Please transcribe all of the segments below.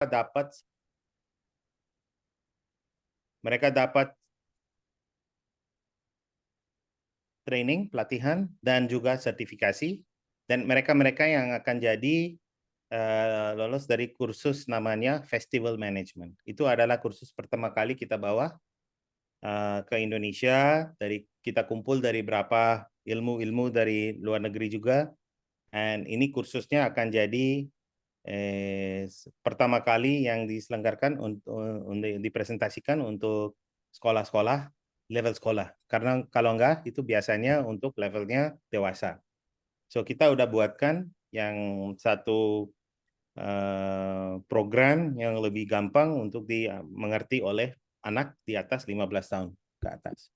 dapat training, pelatihan, dan juga sertifikasi. Dan mereka-mereka yang akan jadi lolos dari kursus namanya Festival Management. Itu adalah kursus pertama kali kita bawa ke Indonesia. Kita kumpul dari berapa ilmu-ilmu dari luar negeri juga. Dan ini kursusnya akan jadi pertama kali yang diselenggarakan untuk dipresentasikan untuk sekolah-sekolah, level sekolah. Karena kalau enggak, itu biasanya untuk levelnya dewasa. So, kita udah buatkan yang satu program yang lebih gampang untuk dimengerti oleh anak di atas 15 tahun ke atas.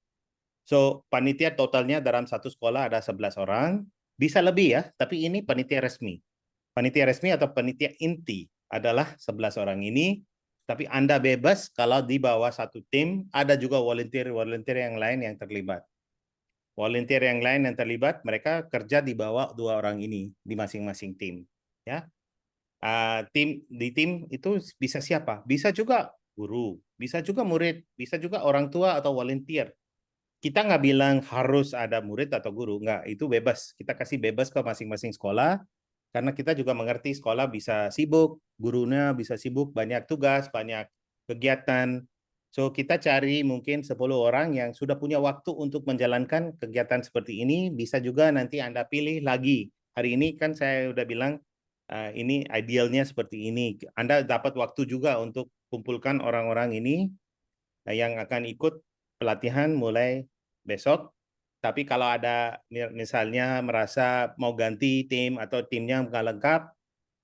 So, panitia totalnya dalam satu sekolah ada 11 orang. Bisa lebih ya, tapi ini panitia resmi. Panitia resmi atau panitia inti adalah 11 orang ini, tapi Anda bebas kalau di bawah satu tim, ada juga volunteer yang lain yang terlibat. Volunteer yang lain yang terlibat, mereka kerja di bawah 2 orang ini di masing-masing tim. Ya, di tim itu bisa siapa? Bisa juga guru, bisa juga murid, bisa juga orang tua atau volunteer. Kita nggak bilang harus ada murid atau guru, nggak, itu bebas. Kita kasih bebas ke masing-masing sekolah, karena kita juga mengerti sekolah bisa sibuk, gurunya bisa sibuk, banyak tugas, banyak kegiatan. So, kita cari mungkin 10 orang yang sudah punya waktu untuk menjalankan kegiatan seperti ini. Bisa juga nanti Anda pilih lagi. Hari ini kan saya udah bilang, ini idealnya seperti ini. Anda dapat waktu juga untuk kumpulkan orang-orang ini yang akan ikut pelatihan mulai besok. Tapi kalau ada misalnya merasa mau ganti tim atau timnya nggak lengkap,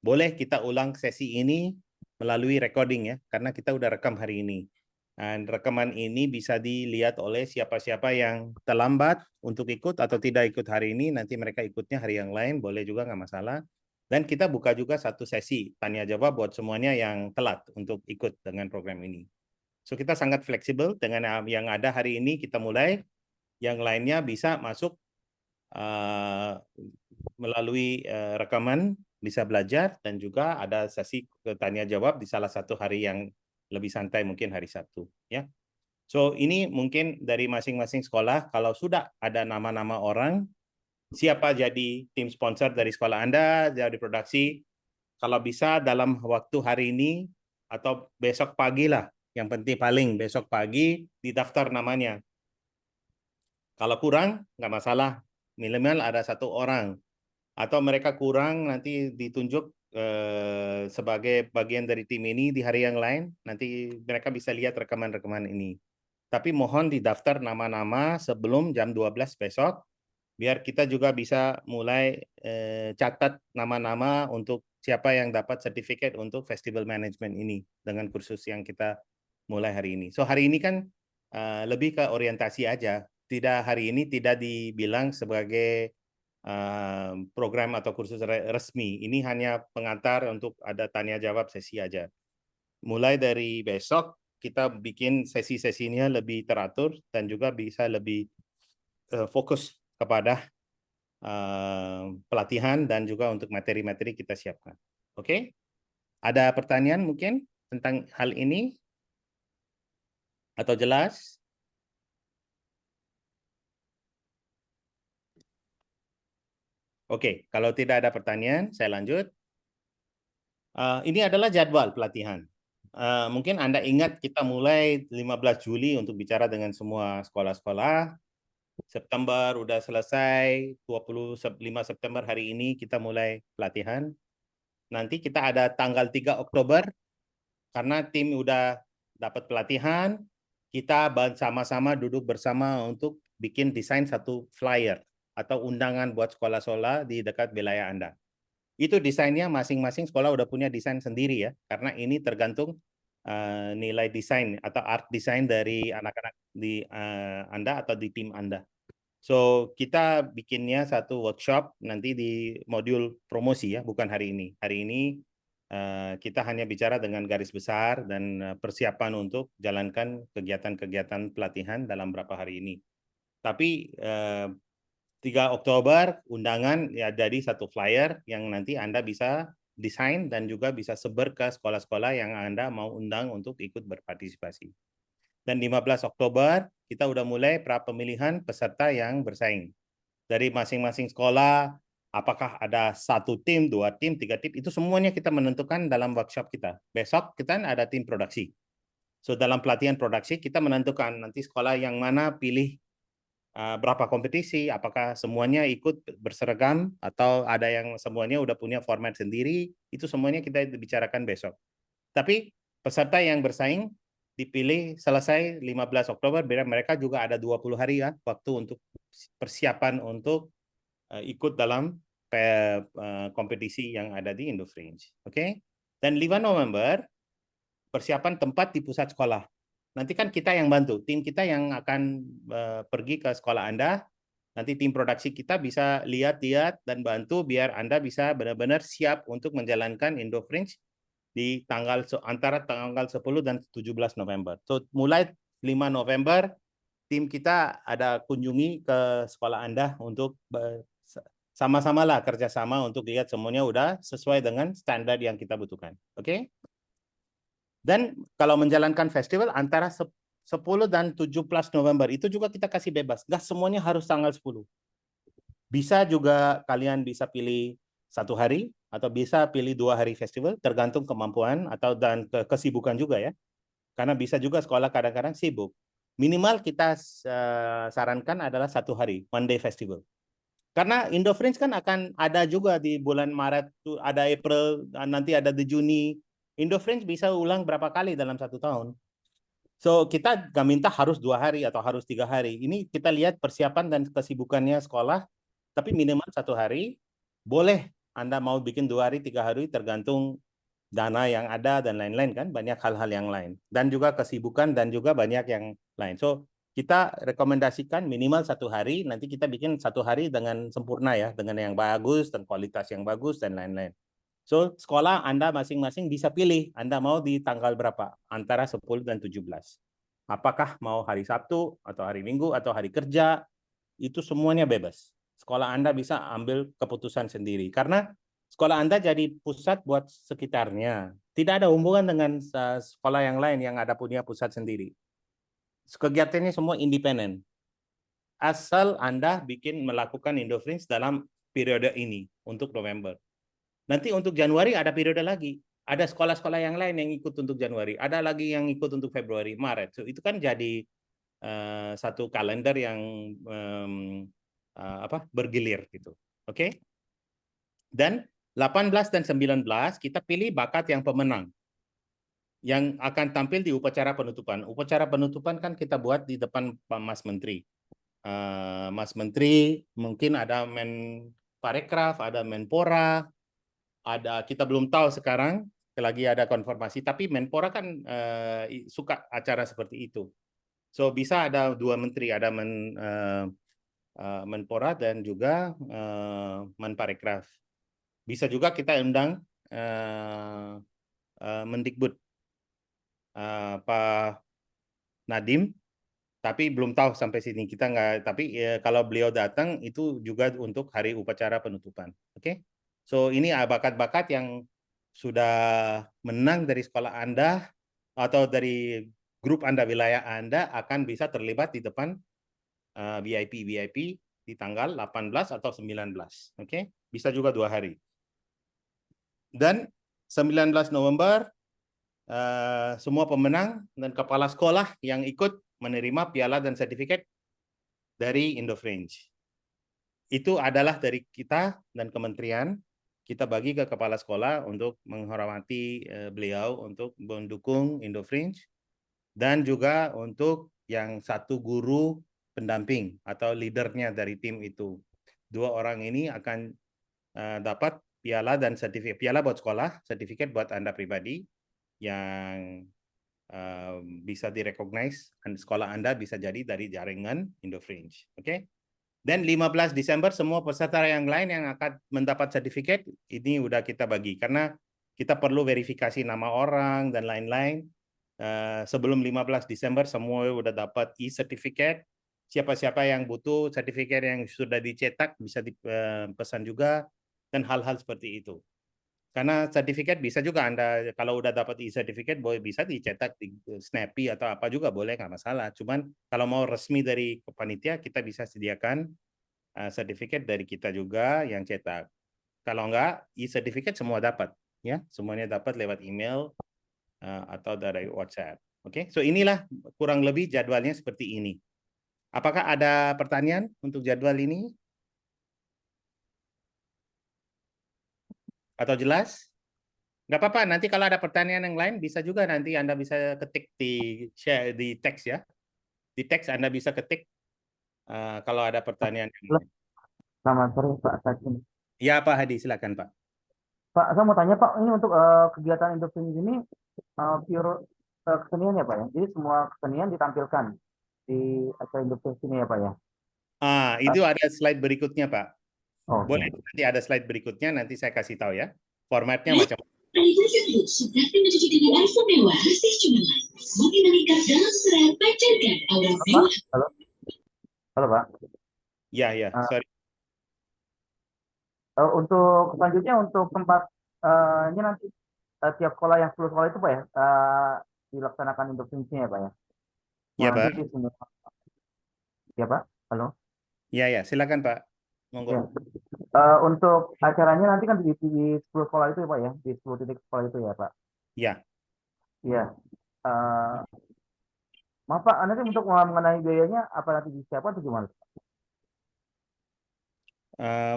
boleh kita ulang sesi ini melalui recording ya, karena kita udah rekam hari ini. Dan rekaman ini bisa dilihat oleh siapa-siapa yang terlambat untuk ikut atau tidak ikut hari ini, nanti mereka ikutnya hari yang lain, boleh juga nggak masalah. Dan kita buka juga satu sesi tanya jawab buat semuanya yang telat untuk ikut dengan program ini. So, kita sangat fleksibel dengan yang ada hari ini, kita mulai. Yang lainnya bisa masuk melalui rekaman, bisa belajar, dan juga ada sesi tanya jawab di salah satu hari yang lebih santai, mungkin hari Sabtu. Ya. So, ini mungkin dari masing-masing sekolah, kalau sudah ada nama-nama orang, siapa jadi tim sponsor dari sekolah Anda, jadi produksi, kalau bisa dalam waktu hari ini, atau besok pagi lah, yang penting paling besok pagi, didaftar namanya. Kalau kurang, nggak masalah. Minimal ada satu orang. Atau mereka kurang, nanti ditunjuk sebagai bagian dari tim ini di hari yang lain. Nanti mereka bisa lihat rekaman-rekaman ini. Tapi mohon didaftar nama-nama sebelum jam 12 besok, biar kita juga bisa mulai catat nama-nama untuk siapa yang dapat sertifikat untuk festival management ini dengan kursus yang kita mulai hari ini. So, hari ini kan lebih ke orientasi aja. Hari ini tidak dibilang sebagai program atau kursus resmi. Ini hanya pengantar untuk ada tanya jawab sesi aja. Mulai dari besok kita bikin sesi-sesinya lebih teratur dan juga bisa lebih fokus kepada pelatihan dan juga untuk materi-materi kita siapkan. Oke? Ada pertanyaan mungkin tentang hal ini? Atau jelas? Oke, kalau tidak ada pertanyaan, saya lanjut. Ini adalah jadwal pelatihan. Mungkin Anda ingat kita mulai 15 Juli untuk bicara dengan semua sekolah-sekolah. September udah selesai, 25 September hari ini kita mulai pelatihan. Nanti kita ada tanggal 3 Oktober, karena tim udah dapat pelatihan, kita sama-sama duduk bersama untuk bikin desain satu flyer atau undangan buat sekolah-sekolah di dekat wilayah Anda. Itu desainnya masing-masing sekolah udah punya desain sendiri ya, karena ini tergantung nilai desain atau art design dari anak-anak di Anda atau di tim Anda. So, kita bikinnya satu workshop nanti di modul promosi ya, bukan hari ini. Hari ini kita hanya bicara dengan garis besar dan persiapan untuk jalankan kegiatan-kegiatan pelatihan dalam beberapa hari ini. Tapi 3 Oktober undangan ya, jadi satu flyer yang nanti Anda bisa desain dan juga bisa sebar ke sekolah-sekolah yang Anda mau undang untuk ikut berpartisipasi. Dan 15 Oktober kita udah mulai pra pemilihan peserta yang bersaing. Dari masing-masing sekolah, apakah ada 1 tim, 2 tim, 3 tim, itu semuanya kita menentukan dalam workshop kita. Besok kita ada tim produksi. So dalam pelatihan produksi kita menentukan nanti sekolah yang mana pilih berapa kompetisi, apakah semuanya ikut berseragam atau ada yang semuanya udah punya format sendiri, itu semuanya kita bicarakan besok. Tapi peserta yang bersaing dipilih selesai 15 Oktober, mereka juga ada 20 hari ya waktu untuk persiapan untuk ikut dalam kompetisi yang ada di Indofringe. Oke? Dan 5 November persiapan tempat di pusat sekolah. Nanti kan kita yang bantu, tim kita yang akan pergi ke sekolah Anda. Nanti tim produksi kita bisa lihat-lihat dan bantu biar Anda bisa benar-benar siap untuk menjalankan Indofringe di antara tanggal 10 dan 17 November. So mulai 5 November tim kita ada kunjungi ke sekolah Anda untuk sama-sama lah kerjasama untuk lihat semuanya udah sesuai dengan standar yang kita butuhkan. Oke? Dan kalau menjalankan festival antara 10 dan 17 November itu juga kita kasih bebas. Nggak semuanya harus tanggal 10. Bisa juga kalian bisa pilih 1 hari atau bisa pilih 2 hari festival tergantung kemampuan atau dan kesibukan juga ya. Karena bisa juga sekolah kadang-kadang sibuk. Minimal kita sarankan adalah 1 hari, one day festival. Karena Indofringe kan akan ada juga di bulan Maret, ada April, nanti ada di Juni. Indofringe bisa ulang berapa kali dalam 1 tahun. So kita nggak minta harus 2 hari atau harus 3 hari. Ini kita lihat persiapan dan kesibukannya sekolah, tapi minimal 1 hari. Boleh Anda mau bikin 2 hari, 3 hari, tergantung dana yang ada dan lain-lain kan, banyak hal-hal yang lain. Dan juga kesibukan dan juga banyak yang lain. So kita rekomendasikan minimal 1 hari, nanti kita bikin 1 hari dengan sempurna ya, dengan yang bagus dan kualitas yang bagus dan lain-lain. So, sekolah Anda masing-masing bisa pilih Anda mau di tanggal berapa, antara 10 dan 17. Apakah mau hari Sabtu, atau hari Minggu, atau hari kerja, itu semuanya bebas. Sekolah Anda bisa ambil keputusan sendiri. Karena sekolah Anda jadi pusat buat sekitarnya. Tidak ada hubungan dengan sekolah yang lain yang ada punya pusat sendiri. Kegiatannya semua independen. Asal Anda melakukan Indofringe dalam periode ini untuk November. Nanti untuk Januari ada periode lagi. Ada sekolah-sekolah yang lain yang ikut untuk Januari. Ada lagi yang ikut untuk Februari, Maret. So, itu kan jadi satu kalender yang bergilir gitu. Oke? Dan 18 dan 19 kita pilih bakat yang pemenang yang akan tampil di upacara penutupan. Upacara penutupan kan kita buat di depan Pak Mas Menteri. Mas Menteri, mungkin ada Menparekraf, ada Menpora, kita belum tahu sekarang, lagi ada konfirmasi, tapi Menpora kan suka acara seperti itu. So bisa ada 2 menteri, ada Menpora dan juga Menparekraf. Bisa juga kita undang Mendikbud Pak Nadiem, tapi belum tahu sampai sini kita nggak. Tapi kalau beliau datang itu juga untuk hari upacara penutupan. Oke? So ini bakat-bakat yang sudah menang dari sekolah Anda atau dari grup Anda, wilayah Anda akan bisa terlibat di depan VIP di tanggal 18 atau 19. Oke? Bisa juga 2 hari. Dan 19 November semua pemenang dan kepala sekolah yang ikut menerima piala dan sertifikat dari Indofringe. Itu adalah dari kita dan kementerian, kita bagi ke kepala sekolah untuk menghormati beliau untuk mendukung Indofringe dan juga untuk yang 1 guru pendamping atau leadernya dari tim itu. 2 orang ini akan dapat piala dan sertifikat. Piala buat sekolah, sertifikat buat Anda pribadi yang bisa direcognize, sekolah Anda bisa jadi dari jaringan Indofringe. Oke? Dan 15 Desember semua peserta yang lain yang akan mendapat sertifikat ini udah kita bagi karena kita perlu verifikasi nama orang dan lain-lain. Sebelum 15 Desember semua udah dapat e-certificate. Siapa-siapa yang butuh sertifikat yang sudah dicetak bisa dipesan juga dan hal-hal seperti itu. Karena sertifikat bisa juga Anda kalau udah dapat e-sertifikat boleh bisa dicetak di Snappy atau apa juga boleh, nggak masalah. Cuman kalau mau resmi dari panitia kita bisa sediakan sertifikat dari kita juga yang cetak. Kalau enggak, e-sertifikat semua dapat, ya, semuanya dapat lewat email atau dari WhatsApp. Oke, so inilah kurang lebih jadwalnya seperti ini. Apakah ada pertanyaan untuk jadwal ini? Atau jelas? Nggak apa-apa, nanti kalau ada pertanyaan yang lain bisa juga nanti Anda bisa ketik di share di teks ya. Di teks Anda bisa ketik kalau ada pertanyaan yang lain. Selamat sore Pak Sachin. Ya Pak Hadi, silakan Pak. Pak, saya mau tanya Pak, ini untuk kegiatan Indofins ini pure kesenian ya Pak ya? Jadi semua kesenian ditampilkan di acara Indofins ini ya Pak ya? Itu ada slide berikutnya Pak. Oke. Boleh nanti ada slide berikutnya, nanti saya kasih tahu ya. Formatnya macam Pernikahan tersebut sudah menuju dengan iPhone mewah Prestige Cemerlang. Semakin meningkat dalam seraya pancarkan aura Halo Pak, mewah. halo, halo Pak. ya, Eh, sorry. untuk selanjutnya untuk tempat ini nanti tiap sekolah yang 10 sekolah itu Pak ya dilaksanakan Indofinsnya ya Pak ya? Semua Ya nanti Pak. semua ya Pak, halo. Ya, silakan Pak. Monggo. Ya. Untuk acaranya nanti kan di 10 sekolah itu ya Pak ya, di 10 titik sekolah itu ya Pak. Ya, Iya. Eh, Maaf Pak, nanti untuk mengenai biayanya apa nanti disiapkan atau gimana?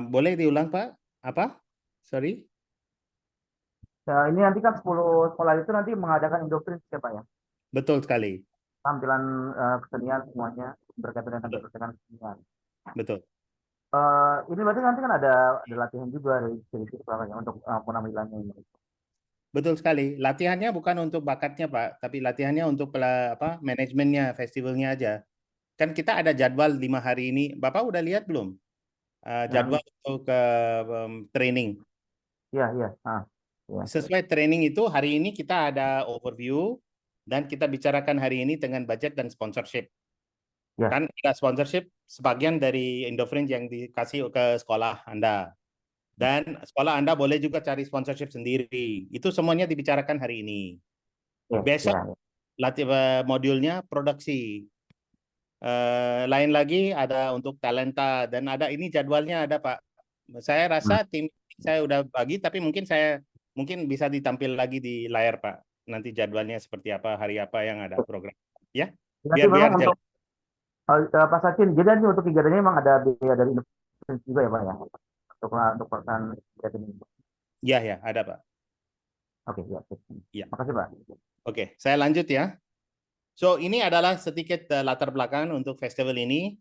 boleh diulang Pak? Apa? Sorry. Nah, ini nanti kan 10 sekolah itu nanti mengadakan Indofins ya Pak ya. Betul sekali. Tampilan kesenian semuanya berkaitan dengan Betul. pertandingan kesenian. Betul. Ini berarti nanti kan ada latihan juga dari sekolah ya untuk penampilannya ini. Betul sekali. Latihannya bukan untuk bakatnya, Pak, tapi latihannya untuk manajemennya, festivalnya aja. Kan kita ada jadwal 5 hari ini. Bapak udah lihat belum? Jadwal Yang untuk training. iya iya. Iya. Sesuai training itu hari ini kita ada overview dan kita bicarakan hari ini dengan budget dan sponsorship. Iya. Kan ada sponsorship sebagian dari Indofringe yang dikasih ke sekolah Anda. Dan sekolah Anda boleh juga cari sponsorship sendiri. Itu semuanya dibicarakan hari ini. Iya. Besok Iya. modulnya produksi. Lain lagi ada untuk talenta dan ada ini jadwalnya ada Pak. Saya Hmm. rasa tim saya udah bagi tapi mungkin bisa ditampil lagi di layar Pak. Nanti jadwalnya seperti apa, hari apa yang ada program. Ya, Nanti memang biar untuk jelas. Pak Sachin, jadi nanti untuk kegiatannya memang ada biaya dari Indofins juga ya Pak ya untuk pelaksanaan kegiatan ini. Ya, ada Pak. Oke, ya. Ya. Makasih Pak. Oke, saya lanjut ya. So, ini adalah sedikit latar belakang untuk festival ini.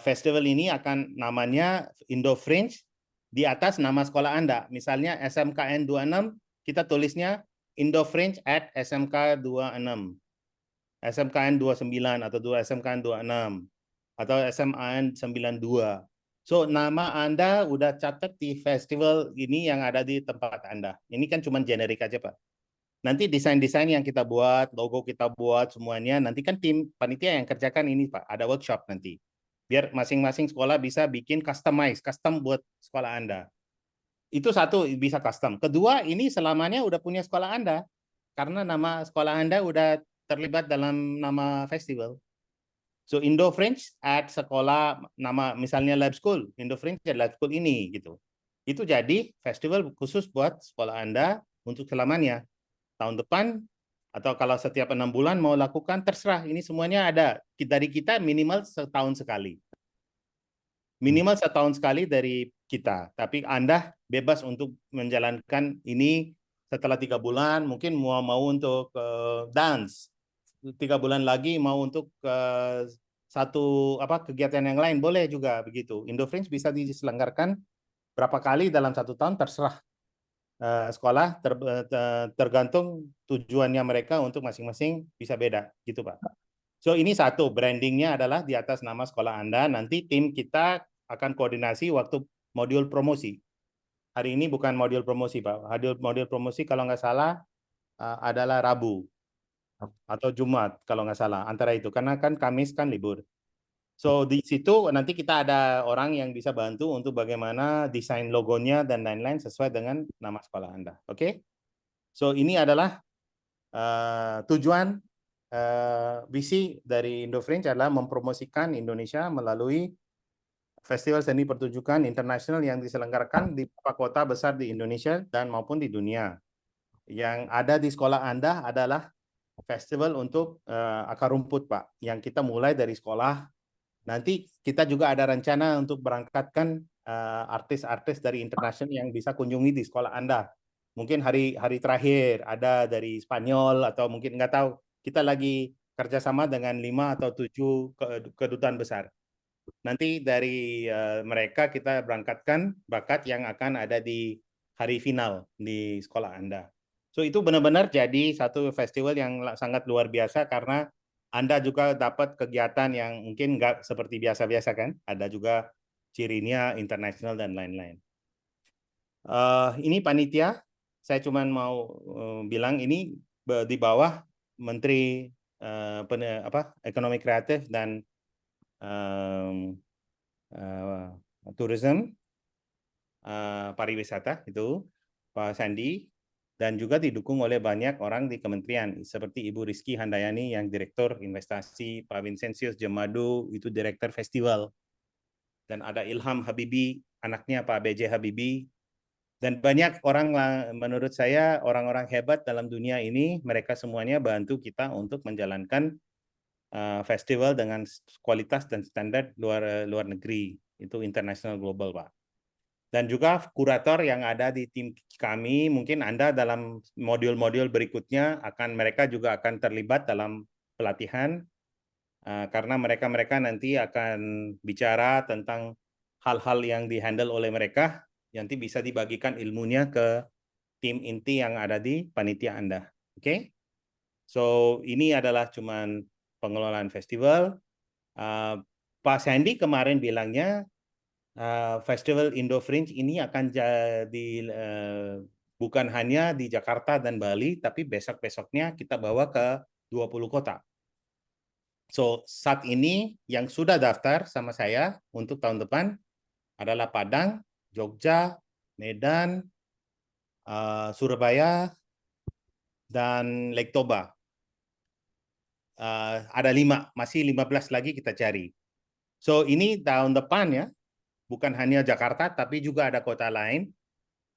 Festival ini akan namanya Indo Fringe di atas nama sekolah Anda. Misalnya SMKN 26, kita tulisnya Indo Fringe at SMK 26. SMKN 29 atau SMKN 26 atau SMAN 92. So, nama Anda udah catat di festival ini yang ada di tempat Anda. Ini kan cuma generik aja, Pak. Nanti desain-desain yang kita buat, logo kita buat semuanya, nanti kan tim panitia yang kerjakan ini Pak, ada workshop nanti. Biar masing-masing sekolah bisa bikin custom buat sekolah Anda. Itu satu, bisa custom. Kedua, ini selamanya udah punya sekolah Anda. Karena nama sekolah Anda udah terlibat dalam nama festival. So Indo French at sekolah nama misalnya Lab School, Indo French at Lab School ini gitu. Itu jadi festival khusus buat sekolah Anda untuk selamanya. Tahun depan atau kalau setiap 6 bulan mau lakukan terserah, ini semuanya ada dari kita minimal setahun sekali dari kita, tapi Anda bebas untuk menjalankan ini setelah 3 bulan mungkin mau untuk dance, 3 bulan lagi mau untuk satu kegiatan yang lain boleh juga begitu. Indo Fringe bisa diselenggarakan berapa kali dalam 1 tahun terserah sekolah tergantung tujuannya mereka untuk masing-masing bisa beda gitu Pak. So ini satu brandingnya adalah di atas nama sekolah Anda. Nanti tim kita akan koordinasi waktu modul promosi. Hari ini bukan modul promosi Pak. Modul promosi kalau nggak salah adalah Rabu atau Jumat kalau nggak salah antara itu karena kan Kamis kan libur. So di situ nanti kita ada orang yang bisa bantu untuk bagaimana desain logonya dan lain-lain sesuai dengan nama sekolah Anda. Oke? So ini adalah tujuan visi dari Indofringe adalah mempromosikan Indonesia melalui festival seni pertunjukan internasional yang diselenggarakan di beberapa kota besar di Indonesia dan maupun di dunia. Yang ada di sekolah Anda adalah festival untuk akar rumput, Pak. Yang kita mulai dari sekolah. Nanti kita juga ada rencana untuk berangkatkan artis-artis dari internasional yang bisa kunjungi di sekolah Anda. Mungkin hari terakhir ada dari Spanyol atau mungkin nggak tahu. Kita lagi kerjasama dengan 5 atau 7 kedutaan besar. Nanti dari mereka kita berangkatkan bakat yang akan ada di hari final di sekolah Anda. So itu benar-benar jadi satu festival yang sangat luar biasa karena Anda juga dapat kegiatan yang mungkin nggak seperti biasa-biasa kan. Ada juga cirinya internasional dan lain-lain. Ini panitia, saya cuma mau bilang ini di bawah Menteri Ekonomi Kreatif dan Tourism, pariwisata itu Pak Sandi, dan juga didukung oleh banyak orang di kementerian seperti Ibu Rizky Handayani yang Direktur Investasi, Pak Vincentius Jemadu itu Direktur Festival, dan ada Ilham Habibi, anaknya Pak B.J. Habibie, dan banyak orang menurut saya orang-orang hebat dalam dunia ini, mereka semuanya bantu kita untuk menjalankan festival dengan kualitas dan standar luar negeri, itu international global, Pak. Dan juga kurator yang ada di tim kami, mungkin Anda dalam modul-modul berikutnya mereka juga akan terlibat dalam pelatihan karena mereka nanti akan bicara tentang hal-hal yang dihandle oleh mereka, nanti bisa dibagikan ilmunya ke tim inti yang ada di panitia Anda. Oke? So ini adalah cuman pengelolaan festival. Pak Sandy kemarin bilangnya Festival Indofringe ini akan jadi bukan hanya di Jakarta dan Bali, tapi besok-besoknya kita bawa ke 20 kota. So saat ini yang sudah daftar sama saya untuk tahun depan adalah Padang, Jogja, Medan, Surabaya, dan Lake Toba. Ada 5, masih 15 lagi kita cari. So ini tahun depan ya, bukan hanya Jakarta, tapi juga ada kota lain.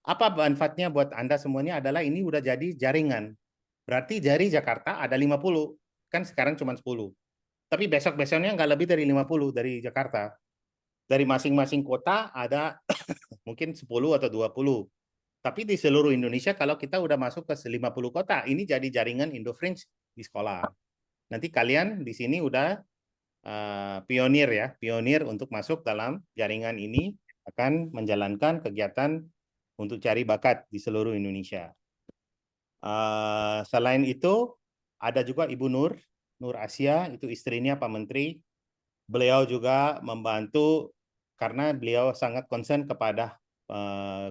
Apa manfaatnya buat Anda semuanya adalah ini udah jadi jaringan. Berarti dari Jakarta ada 50, kan sekarang cuma 10. Tapi besok-besoknya nggak lebih dari 50 dari Jakarta. Dari masing-masing kota ada mungkin 10 atau 20. Tapi di seluruh Indonesia kalau kita udah masuk ke 50 kota, ini jadi jaringan Indofringe di sekolah. Nanti kalian di sini udah pionir ya, pionir untuk masuk dalam jaringan ini, akan menjalankan kegiatan untuk cari bakat di seluruh Indonesia. Selain itu, ada juga Ibu Nur Asia, itu istrinya Pak Menteri. Beliau juga membantu karena beliau sangat concern kepada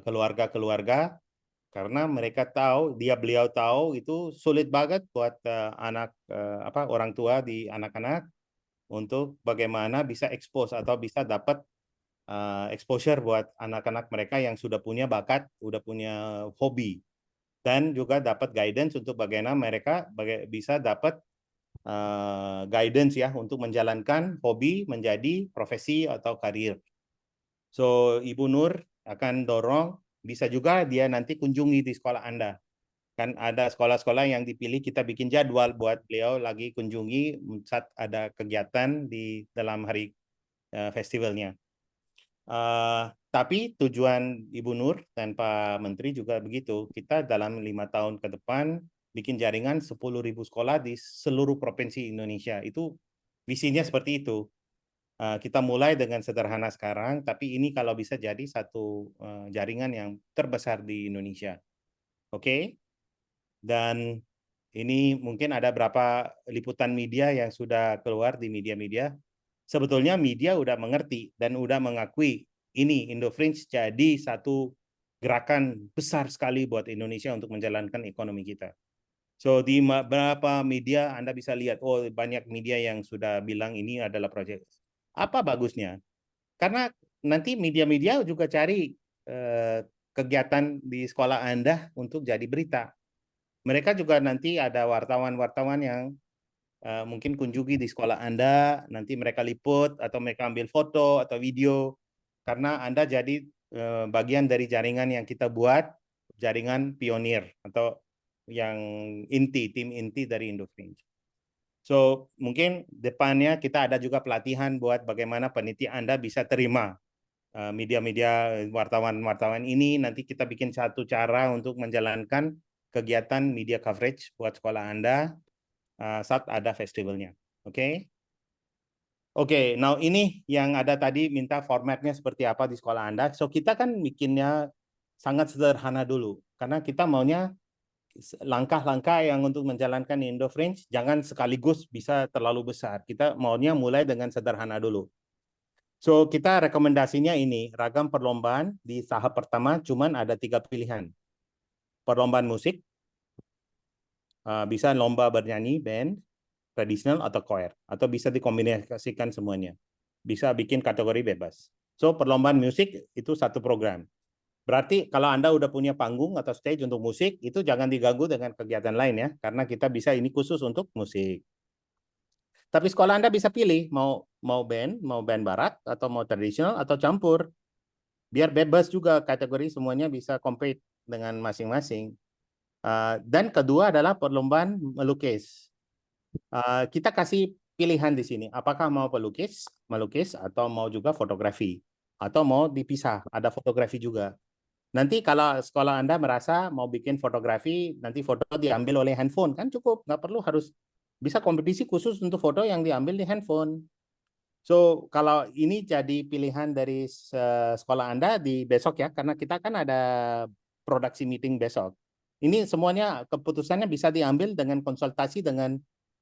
keluarga-keluarga, karena mereka tahu, beliau tahu itu sulit banget buat orang tua di anak-anak untuk bagaimana bisa expose atau bisa dapat exposure buat anak-anak mereka yang sudah punya bakat, sudah punya hobi, dan juga dapat guidance untuk bagaimana mereka bisa dapat guidance ya untuk menjalankan hobi menjadi profesi atau karir. So Ibu Nur akan dorong, bisa juga dia nanti kunjungi di sekolah Anda. Kan ada sekolah-sekolah yang dipilih, kita bikin jadwal buat beliau lagi kunjungi saat ada kegiatan di dalam hari festivalnya. Tapi tujuan Ibu Nur dan Pak Menteri juga begitu. Kita dalam 5 tahun ke depan bikin jaringan 10.000 sekolah di seluruh provinsi Indonesia. Itu visinya seperti itu. Kita mulai dengan sederhana sekarang, tapi ini kalau bisa jadi satu jaringan yang terbesar di Indonesia. Oke? Dan ini mungkin ada berapa liputan media yang sudah keluar di media-media. Sebetulnya media udah mengerti dan udah mengakui ini Indofringe jadi satu gerakan besar sekali buat Indonesia untuk menjalankan ekonomi kita. So di beberapa media Anda bisa lihat, oh banyak media yang sudah bilang ini adalah proyek Apa bagusnya? Karena nanti media-media juga cari kegiatan di sekolah Anda untuk jadi berita. Mereka juga nanti ada wartawan-wartawan yang mungkin kunjungi di sekolah Anda, nanti mereka liput atau mereka ambil foto atau video, karena Anda jadi bagian dari jaringan yang kita buat, jaringan pionir atau yang tim inti dari Indofringe. So, mungkin depannya kita ada juga pelatihan buat bagaimana peneliti Anda bisa terima media-media wartawan-wartawan ini. Nanti kita bikin satu cara untuk menjalankan kegiatan media coverage buat sekolah Anda saat ada festivalnya. Oke? Oke, now ini yang ada tadi minta formatnya seperti apa di sekolah Anda. So, kita kan bikinnya sangat sederhana dulu. Karena kita maunya langkah-langkah yang untuk menjalankan Indofringe jangan sekaligus bisa terlalu besar. Kita maunya mulai dengan sederhana dulu. So, kita rekomendasinya ini, ragam perlombaan di tahap pertama cuman ada 3 pilihan. Perlombaan musik, bisa lomba bernyanyi, band, tradisional atau choir. Atau bisa dikombinasikan semuanya. Bisa bikin kategori bebas. So, perlombaan musik itu satu program. Berarti kalau Anda udah punya panggung atau stage untuk musik, itu jangan diganggu dengan kegiatan lain ya, karena kita bisa ini khusus untuk musik. Tapi sekolah Anda bisa pilih mau band barat atau mau tradisional atau campur. Biar bebas juga kategori semuanya bisa compete dengan masing-masing. Dan kedua adalah perlombaan melukis. Kita kasih pilihan di sini, apakah mau melukis atau mau juga fotografi atau mau dipisah, ada fotografi juga. Nanti kalau sekolah Anda merasa mau bikin fotografi, nanti foto diambil oleh handphone, kan cukup. Nggak perlu harus bisa kompetisi khusus untuk foto yang diambil di handphone. So, kalau ini jadi pilihan dari sekolah Anda di besok ya, karena kita kan ada produksi meeting besok. Ini semuanya keputusannya bisa diambil dengan konsultasi dengan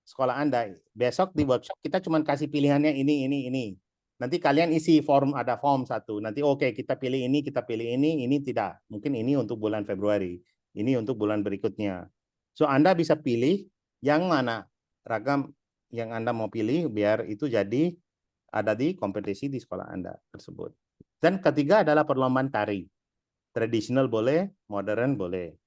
sekolah Anda. Besok di workshop kita cuma kasih pilihannya ini. Nanti kalian isi form, ada form satu. Nanti oke, kita pilih ini tidak. Mungkin ini untuk bulan Februari. Ini untuk bulan berikutnya. So, Anda bisa pilih yang mana ragam yang Anda mau pilih biar itu jadi ada di kompetisi di sekolah Anda tersebut. Dan ketiga adalah perlombaan tari. Tradisional boleh, modern boleh.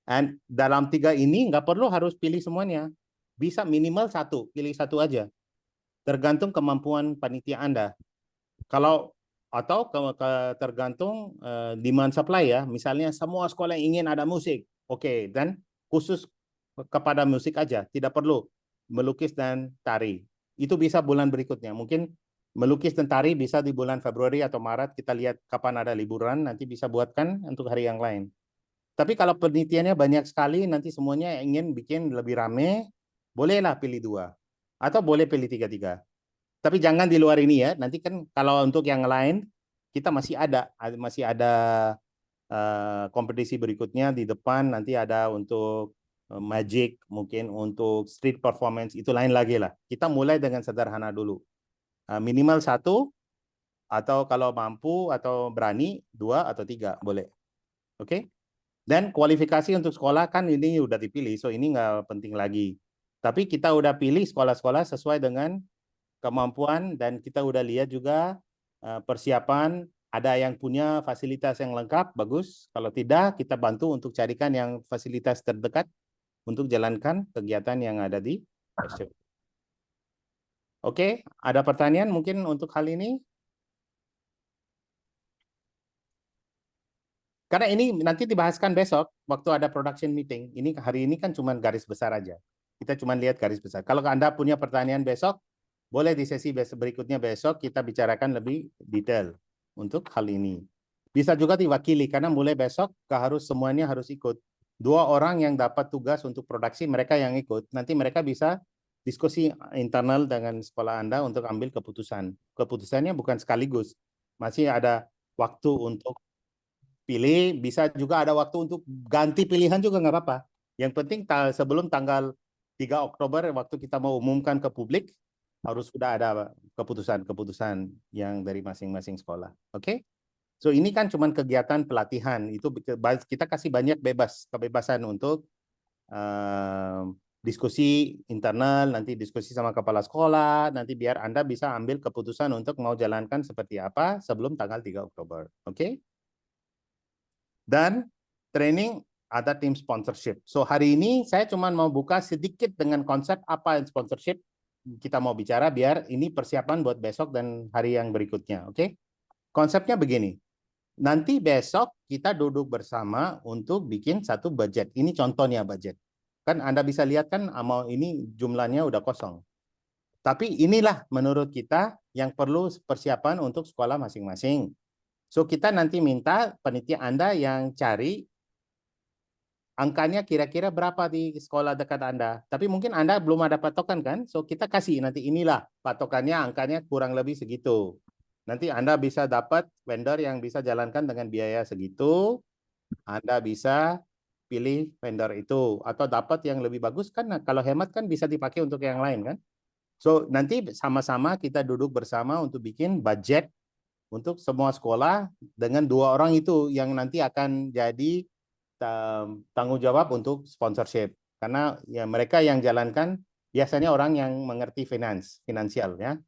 Dan dalam 3 ini nggak perlu harus pilih semuanya. Bisa minimal satu, pilih satu aja. Tergantung kemampuan panitia Anda. Kalau atau tergantung demand supply ya. Misalnya semua sekolah ingin ada musik. Oke, dan khusus kepada musik aja, tidak perlu melukis dan tari. Itu bisa bulan berikutnya. Mungkin melukis dan tari bisa di bulan Februari atau Maret, kita lihat kapan ada liburan, nanti bisa buatkan untuk hari yang lain. Tapi kalau penelitiannya banyak sekali, nanti semuanya ingin bikin lebih rame, bolehlah pilih 2. Atau boleh pilih 3-3. Tapi jangan di luar ini ya. Nanti kan kalau untuk yang lain kita masih ada kompetisi berikutnya di depan. Nanti ada untuk magic, mungkin untuk street performance, itu lain lagi lah. Kita mulai dengan sederhana dulu. Minimal 1 atau kalau mampu atau berani 2 atau 3 boleh. Oke? Dan kualifikasi untuk sekolah kan ini udah dipilih, so ini nggak penting lagi. Tapi kita udah pilih sekolah-sekolah sesuai dengan kemampuan dan kita udah lihat juga persiapan, ada yang punya fasilitas yang lengkap, bagus. Kalau tidak, kita bantu untuk carikan yang fasilitas terdekat untuk jalankan kegiatan yang ada di festival. Oke, ada pertanyaan mungkin untuk hal ini? Karena ini nanti dibahaskan besok waktu ada production meeting. Ini hari ini kan cuma garis besar aja. Kita cuma lihat garis besar. Kalau Anda punya pertanyaan besok, boleh di sesi berikutnya besok kita bicarakan lebih detail untuk hal ini. Bisa juga diwakili karena mulai besok semuanya harus ikut. 2 orang yang dapat tugas untuk produksi, mereka yang ikut. Nanti mereka bisa diskusi internal dengan sekolah Anda untuk ambil keputusan. Keputusannya bukan sekaligus. Masih ada waktu untuk pilih, bisa juga ada waktu untuk ganti pilihan juga nggak apa-apa. Yang penting sebelum tanggal 3 Oktober waktu kita mau umumkan ke publik, harus sudah ada keputusan-keputusan yang dari masing-masing sekolah. Oke? So ini kan cuma kegiatan pelatihan, itu kita kasih banyak kebebasan untuk diskusi internal, nanti diskusi sama kepala sekolah, nanti biar Anda bisa ambil keputusan untuk mau jalankan seperti apa sebelum tanggal 3 Oktober. Oke? Dan training ada tim sponsorship. So hari ini saya cuma mau buka sedikit dengan konsep apa yang sponsorship kita mau bicara biar ini persiapan buat besok dan hari yang berikutnya. Oke? Konsepnya begini. Nanti besok kita duduk bersama untuk bikin satu budget. Ini contohnya budget. Kan Anda bisa lihat kan amal ini jumlahnya udah kosong. Tapi inilah menurut kita yang perlu persiapan untuk sekolah masing-masing. So kita nanti minta panitia Anda yang cari angkanya kira-kira berapa di sekolah dekat Anda. Tapi mungkin Anda belum ada patokan kan? So kita kasih nanti inilah patokannya, angkanya kurang lebih segitu. Nanti Anda bisa dapat vendor yang bisa jalankan dengan biaya segitu. Anda bisa pilih vendor itu atau dapat yang lebih bagus kan, kalau hemat kan bisa dipakai untuk yang lain kan. So nanti sama-sama kita duduk bersama untuk bikin budget untuk semua sekolah dengan 2 orang itu yang nanti akan jadi tanggung jawab untuk sponsorship, karena ya mereka yang jalankan biasanya orang yang mengerti finansial ya,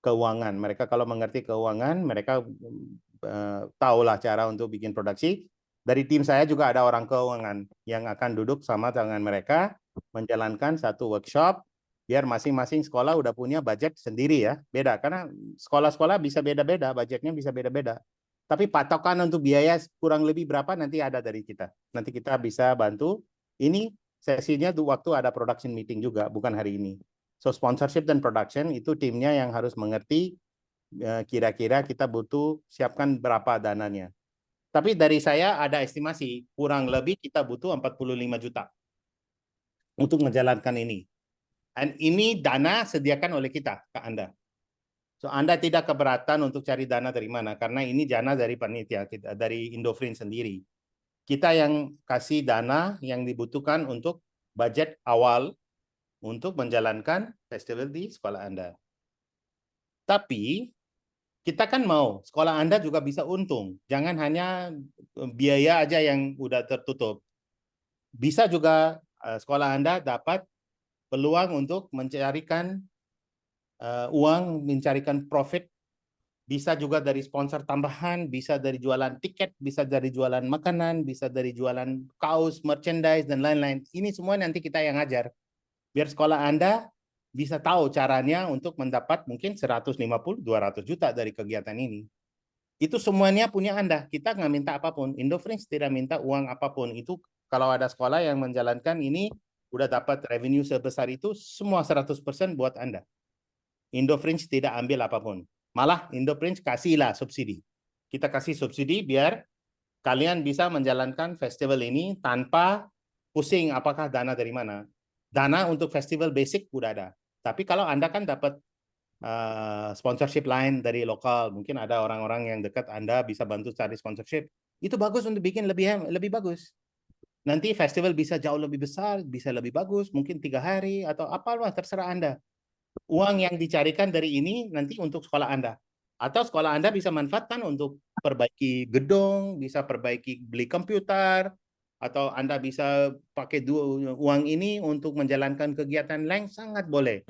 keuangan. Mereka kalau mengerti keuangan mereka tahulah cara untuk bikin produksi. Dari tim saya juga ada orang keuangan yang akan duduk sama dengan mereka menjalankan satu workshop biar masing-masing sekolah udah punya budget sendiri ya. Beda karena sekolah-sekolah bisa beda-beda, budgetnya bisa beda-beda. Tapi patokan untuk biaya kurang lebih berapa nanti ada dari kita. Nanti kita bisa bantu. Ini sesinya tuh waktu ada production meeting juga, bukan hari ini. So sponsorship dan production itu timnya yang harus mengerti kira-kira kita butuh siapkan berapa dananya. Tapi dari saya ada estimasi, kurang lebih kita butuh 45 juta untuk menjalankan ini. Dan ini dana sediakan oleh kita ke Anda. So Anda tidak keberatan untuk cari dana dari mana, karena ini dana dari panitia kita, dari Indofrin sendiri. Kita yang kasih dana yang dibutuhkan untuk budget awal untuk menjalankan festival di sekolah Anda. Tapi kita kan mau sekolah Anda juga bisa untung. Jangan hanya biaya aja yang udah tertutup. Bisa juga sekolah Anda dapat peluang untuk mencarikan uang, mencarikan profit. Bisa juga dari sponsor tambahan, bisa dari jualan tiket, bisa dari jualan makanan, bisa dari jualan kaos, merchandise, dan lain-lain. Ini semua nanti kita yang ajar. Biar sekolah Anda bisa tahu caranya untuk mendapat mungkin 150-200 juta dari kegiatan ini. Itu semuanya punya Anda. Kita nggak minta apapun. Indofringe tidak minta uang apapun. Itu kalau ada sekolah yang menjalankan ini, udah dapat revenue sebesar itu, semua 100% buat Anda. Indofringe tidak ambil apapun. Malah Indofringe kasihlah subsidi. Kita kasih subsidi biar kalian bisa menjalankan festival ini tanpa pusing apakah dana dari mana. Dana untuk festival basic udah ada. Tapi kalau Anda kan dapat sponsorship lain dari lokal, mungkin ada orang-orang yang dekat Anda bisa bantu cari sponsorship. Itu bagus untuk bikin lebih bagus. Nanti festival bisa jauh lebih besar, bisa lebih bagus, mungkin 3 hari atau apalah terserah Anda. Uang yang dicarikan dari ini nanti untuk sekolah Anda. Atau sekolah Anda bisa manfaatkan untuk perbaiki gedung, bisa perbaiki beli komputer, atau Anda bisa pakai uang ini untuk menjalankan kegiatan lain, sangat boleh.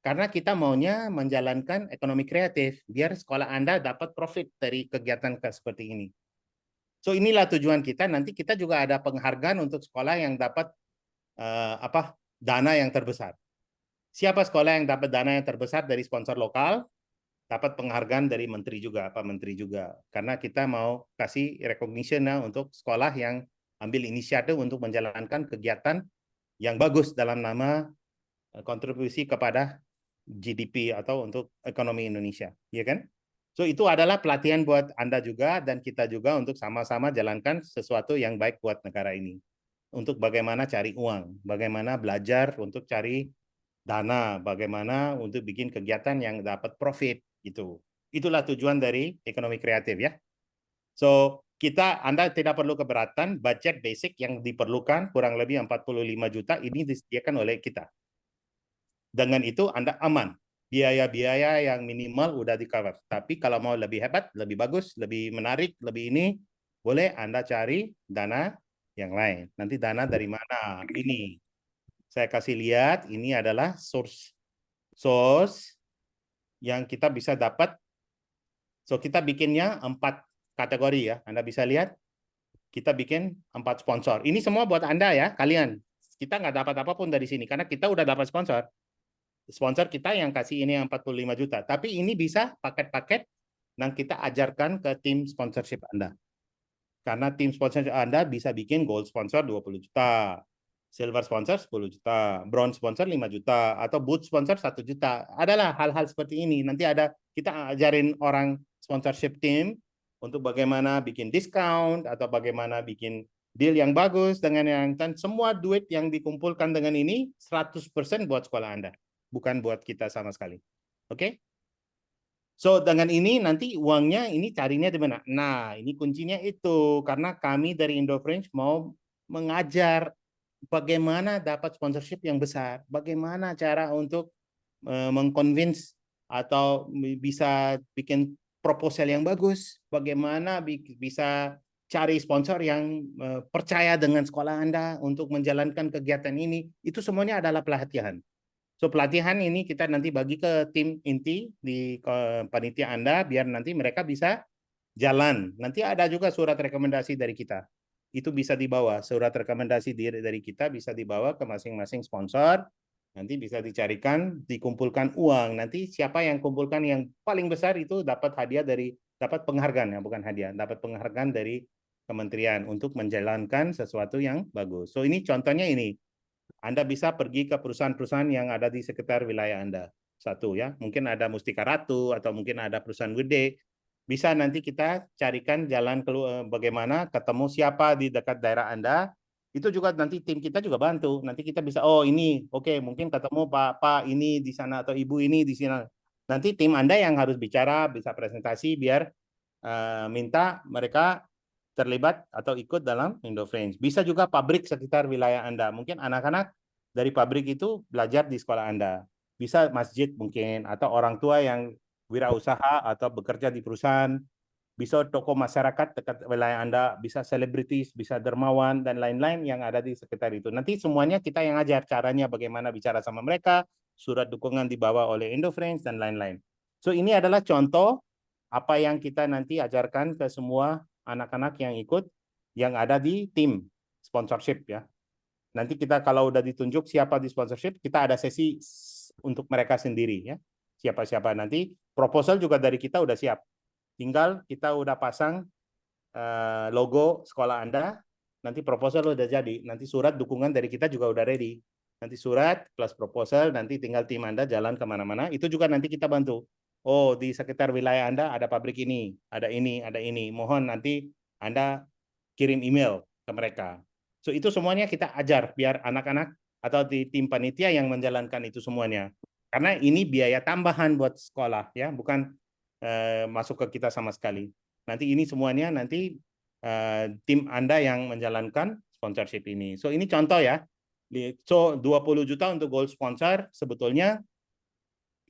Karena kita maunya menjalankan ekonomi kreatif, biar sekolah Anda dapat profit dari kegiatan seperti ini. So inilah tujuan kita, nanti kita juga ada penghargaan untuk sekolah yang dapat dana yang terbesar. Siapa sekolah yang dapat dana yang terbesar dari sponsor lokal, dapat penghargaan dari menteri juga, Pak Menteri juga. Karena kita mau kasih recognition untuk sekolah yang ambil inisiatif untuk menjalankan kegiatan yang bagus dalam nama kontribusi kepada GDP atau untuk ekonomi Indonesia, ya kan? So itu adalah pelatihan buat Anda juga dan kita juga untuk sama-sama jalankan sesuatu yang baik buat negara ini. Untuk bagaimana cari uang, bagaimana belajar untuk cari dana, bagaimana untuk bikin kegiatan yang dapat profit gitu. Itulah tujuan dari ekonomi kreatif ya. So Anda tidak perlu keberatan, budget basic yang diperlukan kurang lebih 45 juta ini disediakan oleh kita. Dengan itu Anda aman. Biaya-biaya yang minimal udah di-cover. Tapi kalau mau lebih hebat, lebih bagus, lebih menarik, lebih ini, boleh Anda cari dana yang lain. Nanti dana dari mana? Ini. Saya kasih lihat, ini adalah source yang kita bisa dapat. So kita bikinnya 4 kategori ya. Anda bisa lihat, kita bikin 4 sponsor. Ini semua buat Anda ya, kalian. Kita nggak dapat apapun dari sini, karena kita udah dapat sponsor. Sponsor kita yang kasih ini yang 45 juta. Tapi ini bisa paket-paket yang kita ajarkan ke tim sponsorship Anda. Karena tim sponsorship Anda bisa bikin gold sponsor 20 juta, silver sponsor 10 juta, bronze sponsor 5 juta, atau boot sponsor 1 juta. Adalah hal-hal seperti ini. Nanti ada, kita ajarin orang sponsorship team untuk bagaimana bikin discount, atau bagaimana bikin deal yang bagus dengan yang, dan semua duit yang dikumpulkan dengan ini 100% buat sekolah Anda. Bukan buat kita sama sekali. Oke? So, dengan ini nanti uangnya ini carinya di mana? Nah, ini kuncinya itu. Karena kami dari Indo-French mau mengajar bagaimana dapat sponsorship yang besar. Bagaimana cara untuk mengconvince atau bisa bikin proposal yang bagus. Bagaimana bisa cari sponsor yang percaya dengan sekolah Anda untuk menjalankan kegiatan ini. Itu semuanya adalah pelatihan. So pelatihan ini kita nanti bagi ke tim inti di panitia Anda biar nanti mereka bisa jalan. Nanti ada juga surat rekomendasi dari kita. Itu bisa dibawa, surat rekomendasi dari kita bisa dibawa ke masing-masing sponsor. Nanti bisa dicarikan, dikumpulkan uang. Nanti siapa yang kumpulkan yang paling besar itu dapat hadiah dapat penghargaan ya, bukan hadiah, dapat penghargaan dari kementerian untuk menjalankan sesuatu yang bagus. So ini contohnya ini. Anda bisa pergi ke perusahaan-perusahaan yang ada di sekitar wilayah Anda. Satu ya, mungkin ada Mustika Ratu atau mungkin ada perusahaan gede. Bisa nanti kita carikan jalan bagaimana ketemu siapa di dekat daerah Anda. Itu juga nanti tim kita juga bantu. Nanti kita bisa, oh ini, oke, mungkin ketemu Pak ini di sana atau Ibu ini di sana. Nanti tim Anda yang harus bicara, bisa presentasi biar minta mereka terlibat atau ikut dalam Indo-French. Bisa juga pabrik sekitar wilayah Anda. Mungkin anak-anak dari pabrik itu belajar di sekolah Anda. Bisa masjid mungkin, atau orang tua yang wirausaha atau bekerja di perusahaan. Bisa toko masyarakat dekat wilayah Anda, bisa selebritis, bisa dermawan, dan lain-lain yang ada di sekitar itu. Nanti semuanya kita yang ajar caranya bagaimana bicara sama mereka, surat dukungan dibawa oleh Indo-French, dan lain-lain. So ini adalah contoh apa yang kita nanti ajarkan ke semua anak-anak yang ikut yang ada di tim sponsorship ya. Nanti kita kalau udah ditunjuk siapa di sponsorship, kita ada sesi untuk mereka sendiri ya. Siapa-siapa nanti proposal juga dari kita udah siap. Tinggal kita udah pasang logo sekolah Anda, nanti proposal udah jadi. Nanti surat dukungan dari kita juga udah ready. Nanti surat plus proposal, nanti tinggal tim Anda jalan kemana-mana. Itu juga nanti kita bantu. Oh, di sekitar wilayah Anda ada pabrik ini, ada ini, ada ini. Mohon nanti Anda kirim email ke mereka. So, itu semuanya kita ajar biar anak-anak atau di tim panitia yang menjalankan itu semuanya. Karena ini biaya tambahan buat sekolah, ya, bukan masuk ke kita sama sekali. Nanti ini semuanya nanti tim Anda yang menjalankan sponsorship ini. So, ini contoh ya. So, 20 juta untuk gold sponsor sebetulnya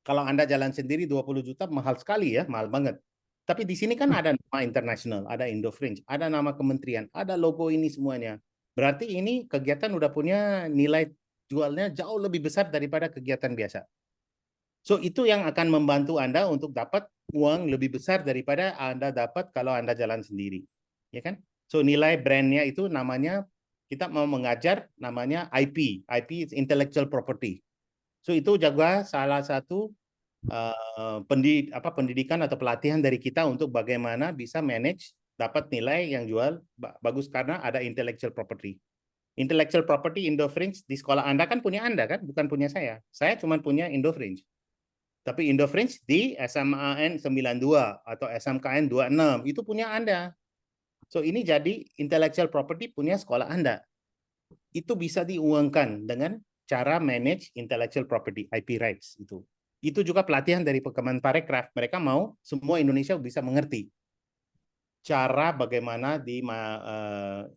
kalau Anda jalan sendiri 20 juta mahal sekali ya, mahal banget. Tapi di sini kan ada nama internasional, ada Indo-French, ada nama kementerian, ada logo ini semuanya. Berarti ini kegiatan udah punya nilai jualnya jauh lebih besar daripada kegiatan biasa. So itu yang akan membantu Anda untuk dapat uang lebih besar daripada Anda dapat kalau Anda jalan sendiri. Ya kan? So nilai brandnya itu namanya, kita mau mengajar namanya IP. IP is intellectual property. So itu juga salah satu pendidikan atau pelatihan dari kita untuk bagaimana bisa manage dapat nilai yang jual bagus karena ada intellectual property. Intellectual property Indo-French di sekolah Anda kan punya Anda kan, bukan punya saya. Saya cuma punya Indo-French. Tapi Indo-French di SMAN 92 atau SMKN 26 itu punya Anda. So ini jadi intellectual property punya sekolah Anda. Itu bisa diuangkan dengan cara manage intellectual property, IP rights itu. Itu juga pelatihan dari Kemenparekraf. Mereka mau semua Indonesia bisa mengerti cara bagaimana diuangkan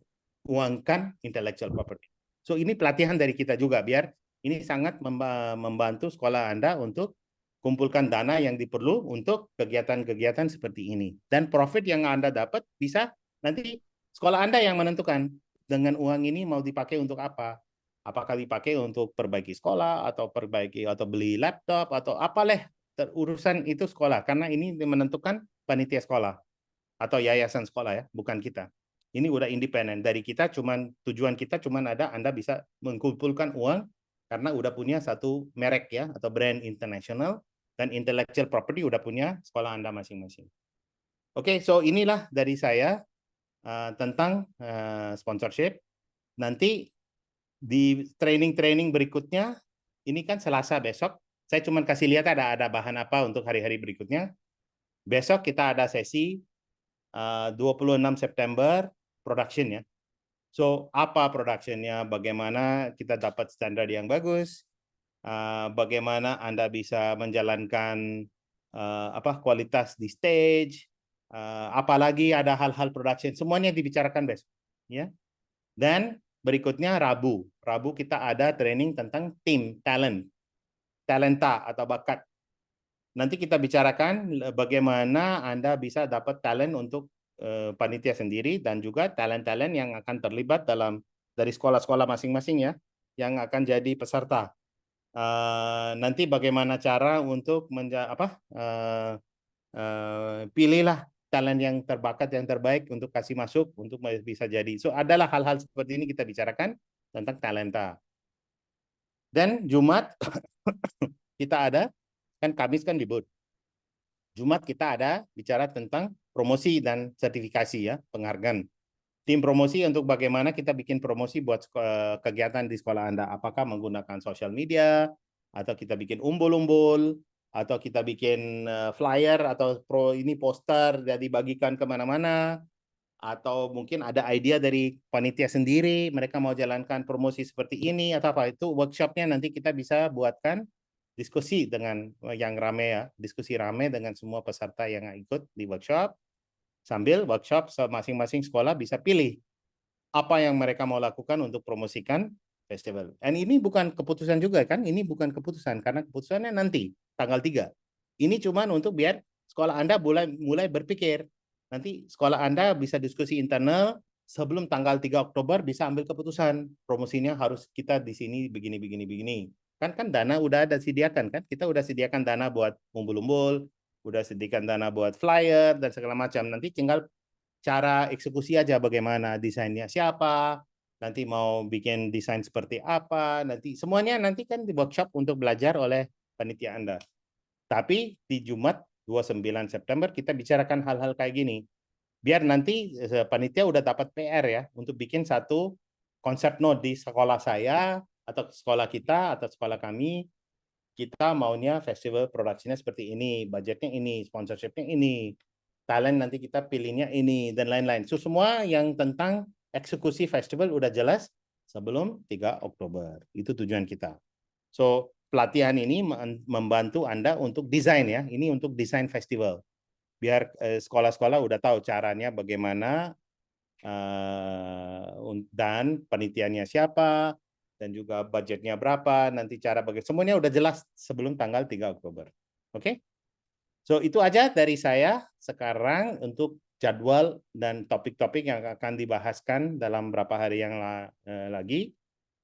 intellectual property. So ini pelatihan dari kita juga biar ini sangat membantu sekolah Anda untuk kumpulkan dana yang diperlu untuk kegiatan-kegiatan seperti ini. Dan profit yang Anda dapat bisa nanti sekolah Anda yang menentukan dengan uang ini mau dipakai untuk apa. Apakah dipakai untuk perbaiki sekolah atau perbaiki atau beli laptop atau apalah urusan itu sekolah, karena ini menentukan panitia sekolah atau yayasan sekolah ya, bukan kita. Ini udah independen dari kita, tujuan kita cuman ada Anda bisa mengumpulkan uang karena udah punya satu merek ya atau brand internasional, dan intellectual property udah punya sekolah Anda masing-masing. Oke, so inilah dari saya tentang sponsorship. Nanti di training-training berikutnya, ini kan Selasa besok, saya cuma kasih lihat ada bahan apa untuk hari-hari berikutnya. Besok kita ada sesi 26 September production ya. So, apa productionnya, bagaimana kita dapat standar yang bagus, bagaimana Anda bisa menjalankan kualitas di stage, apalagi ada hal-hal production, semuanya dibicarakan besok. Ya. Dan berikutnya Rabu kita ada training tentang tim, talenta atau bakat. Nanti kita bicarakan bagaimana Anda bisa dapat talent untuk panitia sendiri dan juga talent-talent yang akan terlibat dari sekolah-sekolah masing-masing ya, yang akan jadi peserta. Nanti bagaimana cara untuk pilihlah talent yang terbakat, yang terbaik untuk kasih masuk untuk bisa jadi. So adalah hal-hal seperti ini kita bicarakan tentang talenta. Dan Jumat kita ada, kan Kamis kan libur. Jumat kita ada bicara tentang promosi dan sertifikasi ya, penghargaan. Tim promosi untuk bagaimana kita bikin promosi buat kegiatan di sekolah Anda. Apakah menggunakan sosial media, atau kita bikin umbul-umbul, atau kita bikin flyer, atau poster jadi bagikan kemana-mana, atau mungkin ada ide dari panitia sendiri, mereka mau jalankan promosi seperti ini, atau apa, itu workshopnya nanti kita bisa buatkan diskusi dengan yang rame ya, diskusi rame dengan semua peserta yang ikut di workshop, sambil workshop masing-masing sekolah bisa pilih apa yang mereka mau lakukan untuk promosikan festival. Dan ini bukan keputusan juga kan, ini bukan keputusan, karena keputusannya nanti, tanggal 3. Ini cuma untuk biar sekolah Anda mulai berpikir. Nanti sekolah Anda bisa diskusi internal, sebelum tanggal 3 Oktober bisa ambil keputusan. Promosinya harus kita di sini begini. Kan dana udah ada sediakan kan? Kita udah sediakan dana buat umbul-umbul, udah sediakan dana buat flyer dan segala macam. Nanti tinggal cara eksekusi aja, bagaimana desainnya siapa, nanti mau bikin desain seperti apa, nanti semuanya nanti kan di workshop untuk belajar oleh panitia Anda. Tapi di Jumat 29 September kita bicarakan hal-hal kayak gini. Biar nanti panitia udah dapat PR ya untuk bikin satu konsep note di sekolah saya atau sekolah kita atau sekolah kami, kita maunya festival produksinya seperti ini, budgetnya ini, sponsorshipnya ini, talent nanti kita pilihnya ini, dan lain-lain. So, semua yang tentang eksekusi festival udah jelas sebelum 3 Oktober. Itu tujuan kita. So, pelatihan ini membantu Anda untuk desain ya. Ini untuk desain festival. Biar sekolah-sekolah udah tahu caranya bagaimana, dan panitianya siapa, dan juga budgetnya berapa, nanti cara bagaimana, semuanya udah jelas sebelum tanggal 3 Oktober. Oke? So, itu aja dari saya sekarang untuk jadwal dan topik-topik yang akan dibahaskan dalam beberapa hari yang lagi.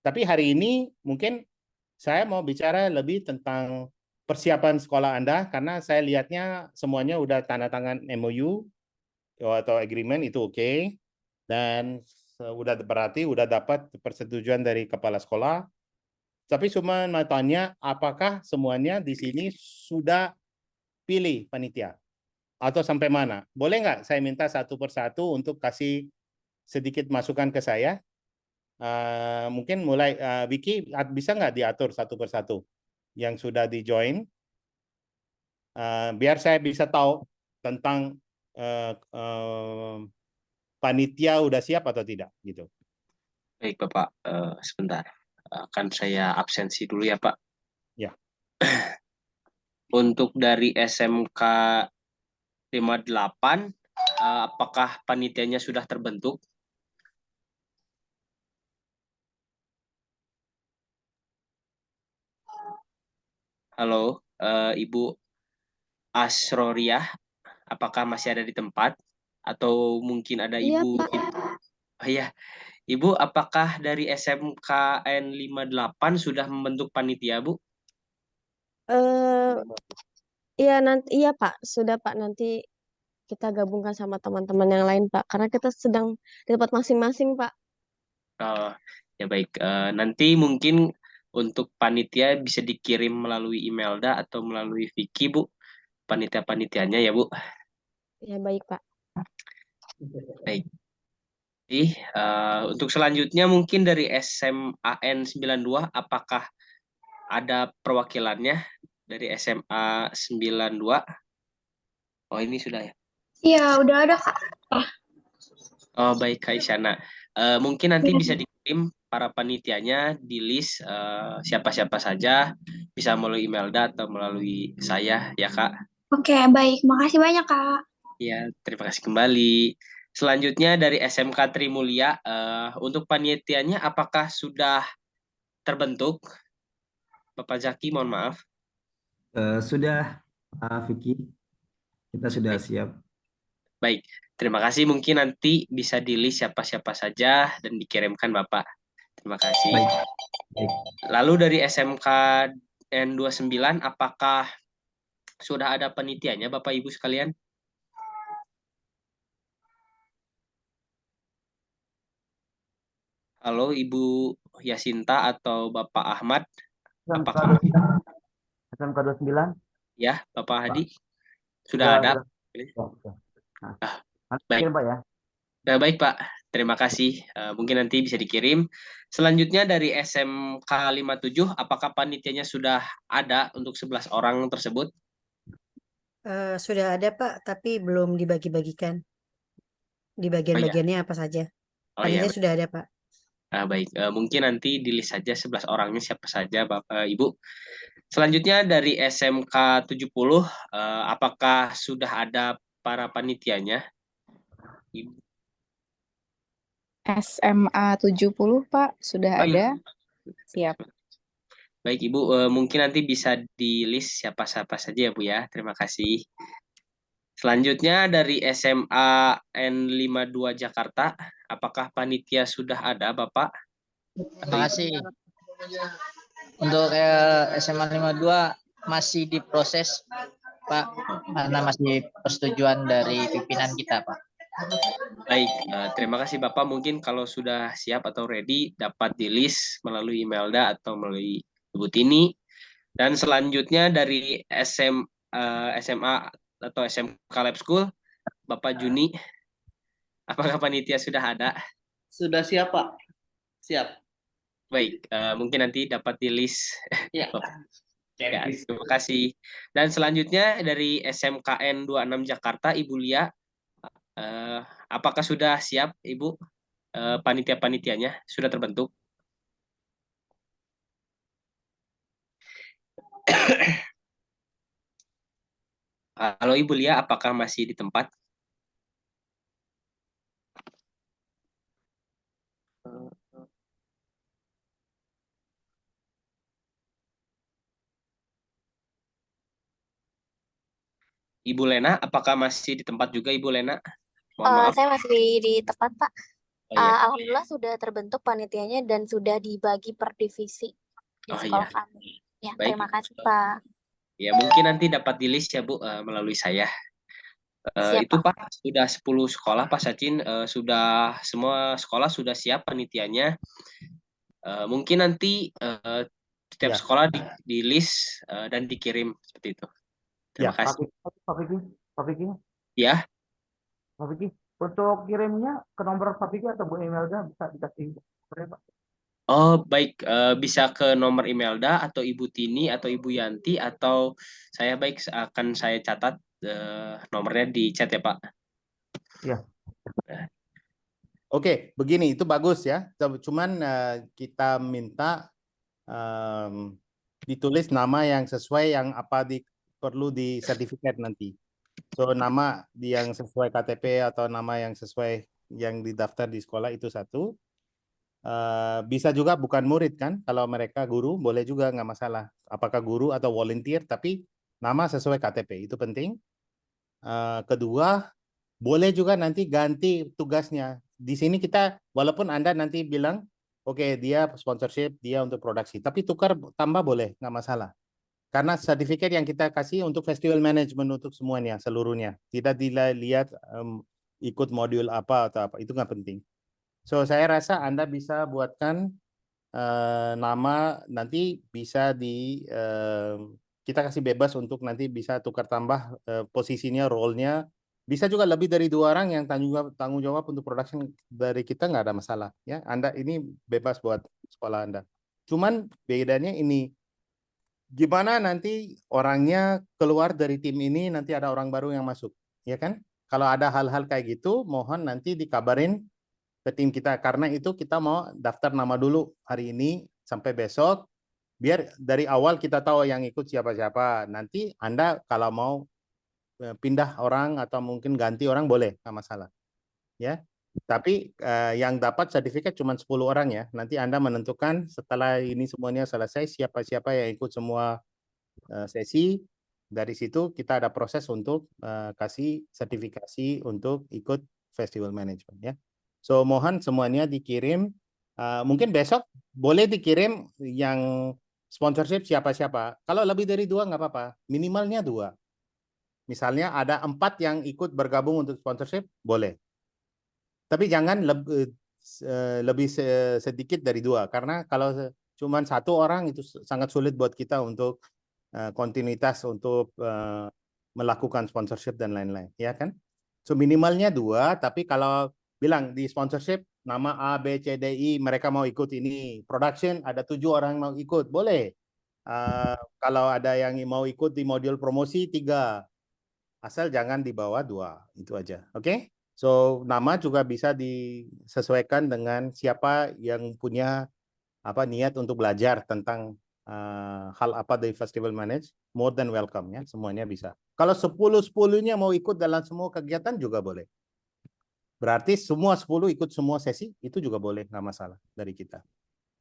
Tapi hari ini mungkin saya mau bicara lebih tentang persiapan sekolah Anda, karena saya lihatnya semuanya udah tanda tangan MOU atau agreement, itu oke. Dan berarti udah dapat persetujuan dari kepala sekolah. Tapi cuma mau tanya, apakah semuanya di sini sudah pilih panitia? Atau sampai mana? Boleh nggak saya minta satu persatu untuk kasih sedikit masukan ke saya? Mungkin mulai, Vicky, bisa nggak diatur satu persatu yang sudah di-join? Biar saya bisa tahu tentang panitia udah siap atau tidak gitu. Baik Bapak, sebentar. Akan saya absensi dulu ya Pak. Ya. Untuk dari SMK 58, apakah panitianya sudah terbentuk? Halo, Ibu Asroriah, apakah masih ada di tempat? Atau mungkin ada Iya, Ibu? Pak. Oh iya, Ibu, apakah dari SMKN 58 sudah membentuk panitia, Bu? Eh, iya nanti iya Pak, sudah Pak, nanti kita gabungkan sama teman-teman yang lain Pak, karena kita sedang di tempat masing-masing Pak. Oh, ya baik. Nanti mungkin untuk panitia bisa dikirim melalui Imelda atau melalui Vicky, Bu. Panitia-panitianya ya, Bu. Ya baik Pak. Baik. Untuk selanjutnya mungkin dari SMAN 92, apakah ada perwakilannya dari SMA 92? Oh, ini sudah ya. Iya, udah ada, Kak. Oh, baik, Kak Isyana. Mungkin nanti bisa dikirim para panitianya di list siapa-siapa saja, bisa melalui Imelda atau melalui saya, ya, Kak. Oke, baik. Makasih banyak, Kak. Ya, terima kasih kembali. Selanjutnya dari SMK Trimulya, untuk panitianya apakah sudah terbentuk? Bapak Zaki, mohon maaf. Sudah, Vicky, kita sudah siap. Baik, terima kasih. Mungkin nanti bisa di-list siapa-siapa saja dan dikirimkan Bapak. Terima kasih. Baik. Baik. Lalu dari SMK N29, apakah sudah ada penitiannya Bapak Ibu sekalian? Halo Ibu Yasinta atau Bapak Ahmad, SMK apakah 29. SMK 29. ya Bapak Hadi? Sudah ada? Ya, sudah. Nah, Ah, nanti baik. kirim, Pak ya. Baik Pak, terima kasih. Mungkin nanti bisa dikirim. Selanjutnya dari SMK 57, apakah panitianya sudah ada untuk 11 orang tersebut? Sudah ada Pak, tapi belum dibagi-bagikan. Di bagian-bagiannya apa saja. Oh iya, Panitia sudah ada Pak. baik. Mungkin nanti di list saja 11 orangnya siapa saja Bapak Ibu. Selanjutnya dari SMK 70, apakah sudah ada para panitianya? Ibu. SMA 70 Pak, sudah Oh, iya. ada. Siap. Baik Ibu, mungkin nanti bisa di list siapa-siapa saja ya Bu ya. Terima kasih. Selanjutnya dari SMA N52 Jakarta, apakah panitia sudah ada Bapak? Terima kasih. Untuk SMA 52 masih diproses Pak, karena masih persetujuan dari pimpinan kita Pak. Baik, terima kasih Bapak. Mungkin kalau sudah siap atau ready, dapat di list melalui Imelda atau melalui Ibu Tini. Dan selanjutnya dari SMA atau SMK Lab School, Bapak Juni, apakah panitia sudah ada? Sudah siap Pak. Siap. Baik, mungkin nanti dapat di list. Ya. Ya, terima kasih. Dan selanjutnya dari SMKN 26 Jakarta, Ibu Lia, apakah sudah siap Ibu? Panitia-panitianya sudah terbentuk? Halo Ibu Lia, apakah masih di tempat? Ibu Lena, apakah masih di tempat juga Ibu Lena? Mohon maaf. Saya masih di tempat, Pak. Oh, iya. Alhamdulillah sudah terbentuk panitianya dan sudah dibagi per divisi di Oh, sekolah iya. kami. Ya, Baik. terima kasih, Pak. Ya, mungkin nanti dapat di list ya Bu, melalui saya. Siap, Itu Pak, sudah 10 sekolah Pak Sacin, sudah semua sekolah sudah siap panitianya. Mungkin nanti setiap Ya. sekolah di list dan dikirim seperti itu. Terima Ya, kasih. Pak Vicky. Ya, Pak Vicky, untuk kirimnya ke nomor Pak Vicky atau Bu Imelda bisa dikasih nomornya, Pak? oh baik, bisa ke nomor Imelda atau Ibu Tini atau Ibu Yanti atau saya baik akan saya catat nomornya di chat ya Pak. Iya. Oke, begini itu bagus ya. Cuman kita minta ditulis nama yang sesuai yang apa perlu di sertifikat nanti. So nama yang sesuai KTP atau nama yang sesuai yang didaftar di sekolah itu satu. Bisa juga bukan murid kan? Kalau mereka guru boleh juga nggak masalah. Apakah guru atau volunteer tapi nama sesuai KTP itu penting. Kedua boleh juga nanti ganti tugasnya. di sini kita walaupun Anda nanti bilang oke dia sponsorship, dia untuk produksi, tapi tukar tambah boleh, nggak masalah. Karena sertifikat yang kita kasih untuk festival management untuk semuanya, seluruhnya. Tidak dilihat ikut modul apa atau apa, itu nggak penting. So saya rasa Anda bisa buatkan nama nanti bisa kita kasih bebas untuk nanti bisa tukar tambah posisinya, role-nya. Bisa juga lebih dari 2 orang yang tanggung jawab untuk production dari kita, nggak ada masalah. Ya, Anda ini bebas buat sekolah Anda. Cuman bedanya ini, gimana nanti orangnya keluar dari tim ini, nanti ada orang baru yang masuk, ya kan? Kalau ada hal-hal kayak gitu, mohon nanti dikabarin ke tim kita, karena itu kita mau daftar nama dulu hari ini sampai besok, biar dari awal kita tahu yang ikut siapa-siapa. Nanti Anda kalau mau pindah orang atau mungkin ganti orang boleh, nggak masalah. Ya. Tapi yang dapat sertifikat cuma 10 orang ya. Nanti Anda menentukan setelah ini semuanya selesai siapa-siapa yang ikut semua sesi. Dari situ kita ada proses untuk kasih sertifikasi untuk ikut festival management ya. So mohon semuanya dikirim. Mungkin besok boleh dikirim yang sponsorship siapa-siapa. Kalau lebih dari 2 nggak apa-apa. Minimalnya 2. Misalnya ada 4 yang ikut bergabung untuk sponsorship, boleh. Tapi jangan lebih sedikit dari 2, karena kalau cuma 1 orang itu sangat sulit buat kita untuk kontinuitas untuk melakukan sponsorship dan lain-lain, ya kan? So minimalnya 2, tapi kalau bilang di sponsorship nama A, B, C, D, I mereka mau ikut ini, production ada 7 orang mau ikut, boleh. Kalau ada yang mau ikut di modul promosi 3, asal jangan di bawah 2, itu aja, oke? So nama juga bisa disesuaikan dengan siapa yang punya niat untuk belajar tentang hal apa dari festival manage, more than welcome ya, semuanya bisa. Kalau 10-10-nya mau ikut dalam semua kegiatan juga boleh. Berarti semua 10 ikut semua sesi, itu juga boleh, nggak masalah dari kita.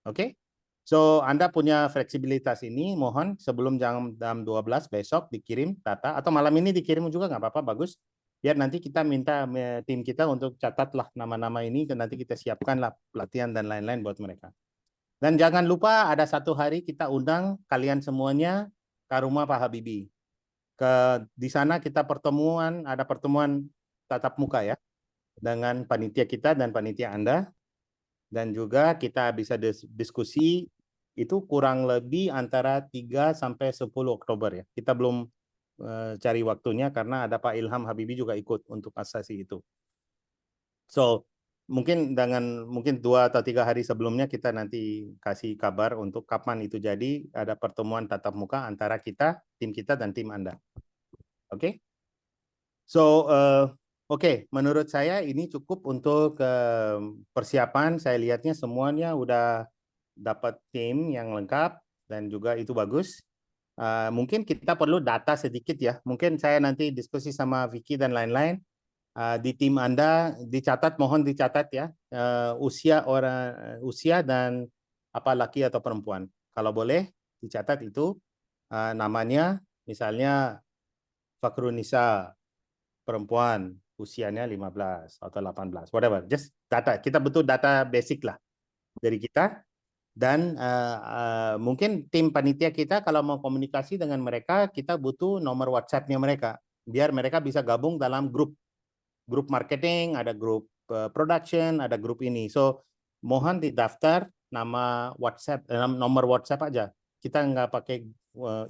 Oke? So Anda punya fleksibilitas ini, mohon sebelum jam 12 besok dikirim data, atau malam ini dikirim juga nggak apa-apa, bagus. Biar nanti kita minta tim kita untuk catatlah nama-nama ini, dan nanti kita siapkanlah pelatihan dan lain-lain buat mereka. Dan jangan lupa ada 1 hari kita undang kalian semuanya ke rumah Pak Habibie. Di sana kita ada pertemuan tatap muka ya, dengan panitia kita dan panitia Anda. Dan juga kita bisa diskusi itu kurang lebih antara 3 sampai 10 Oktober ya. Kita belum cari waktunya karena ada Pak Ilham Habibie juga ikut untuk asasi itu. So mungkin 2 atau 3 hari sebelumnya kita nanti kasih kabar untuk kapan itu jadi, ada pertemuan tatap muka antara kita, tim kita dan tim Anda. Oke? So oke, menurut saya ini cukup untuk persiapan. Saya lihatnya semuanya udah dapat tim yang lengkap dan juga itu bagus. Mungkin kita perlu data sedikit ya. Mungkin saya nanti diskusi sama Vicky dan lain-lain. Di tim Anda dicatat, mohon dicatat ya, usia dan apa laki atau perempuan. Kalau boleh dicatat itu namanya, misalnya Fakrunisa perempuan, usianya 15 atau 18, whatever. Just data, kita butuh data basic lah dari kita. Dan mungkin tim panitia kita kalau mau komunikasi dengan mereka, kita butuh nomor WhatsApp-nya mereka, biar mereka bisa gabung dalam grup marketing, ada grup production, ada grup ini. So mohon didaftar nama WhatsApp, nomor WhatsApp aja. Kita nggak pakai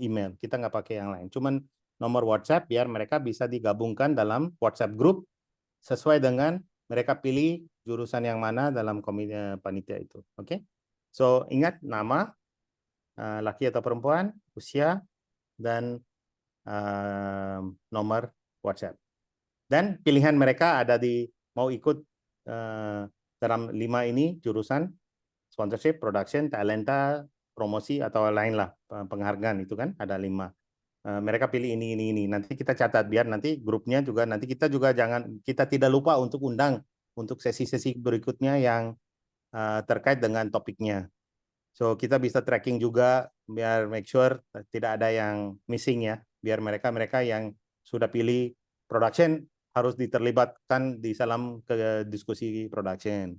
email, kita nggak pakai yang lain. Cuman nomor WhatsApp biar mereka bisa digabungkan dalam WhatsApp group sesuai dengan mereka pilih jurusan yang mana dalam panitia itu. Oke? So ingat nama, laki atau perempuan, usia, dan nomor WhatsApp. Dan pilihan mereka ada di mau ikut dalam 5 ini jurusan, sponsorship, production, talenta, promosi, atau lain lah, penghargaan itu kan ada 5. Mereka pilih ini. Nanti kita catat biar nanti grupnya juga, nanti kita juga kita tidak lupa untuk undang untuk sesi-sesi berikutnya yang terkait dengan topiknya. So kita bisa tracking juga biar make sure tidak ada yang missing ya. Biar mereka yang sudah pilih production harus diterlibatkan di dalam ke diskusi production.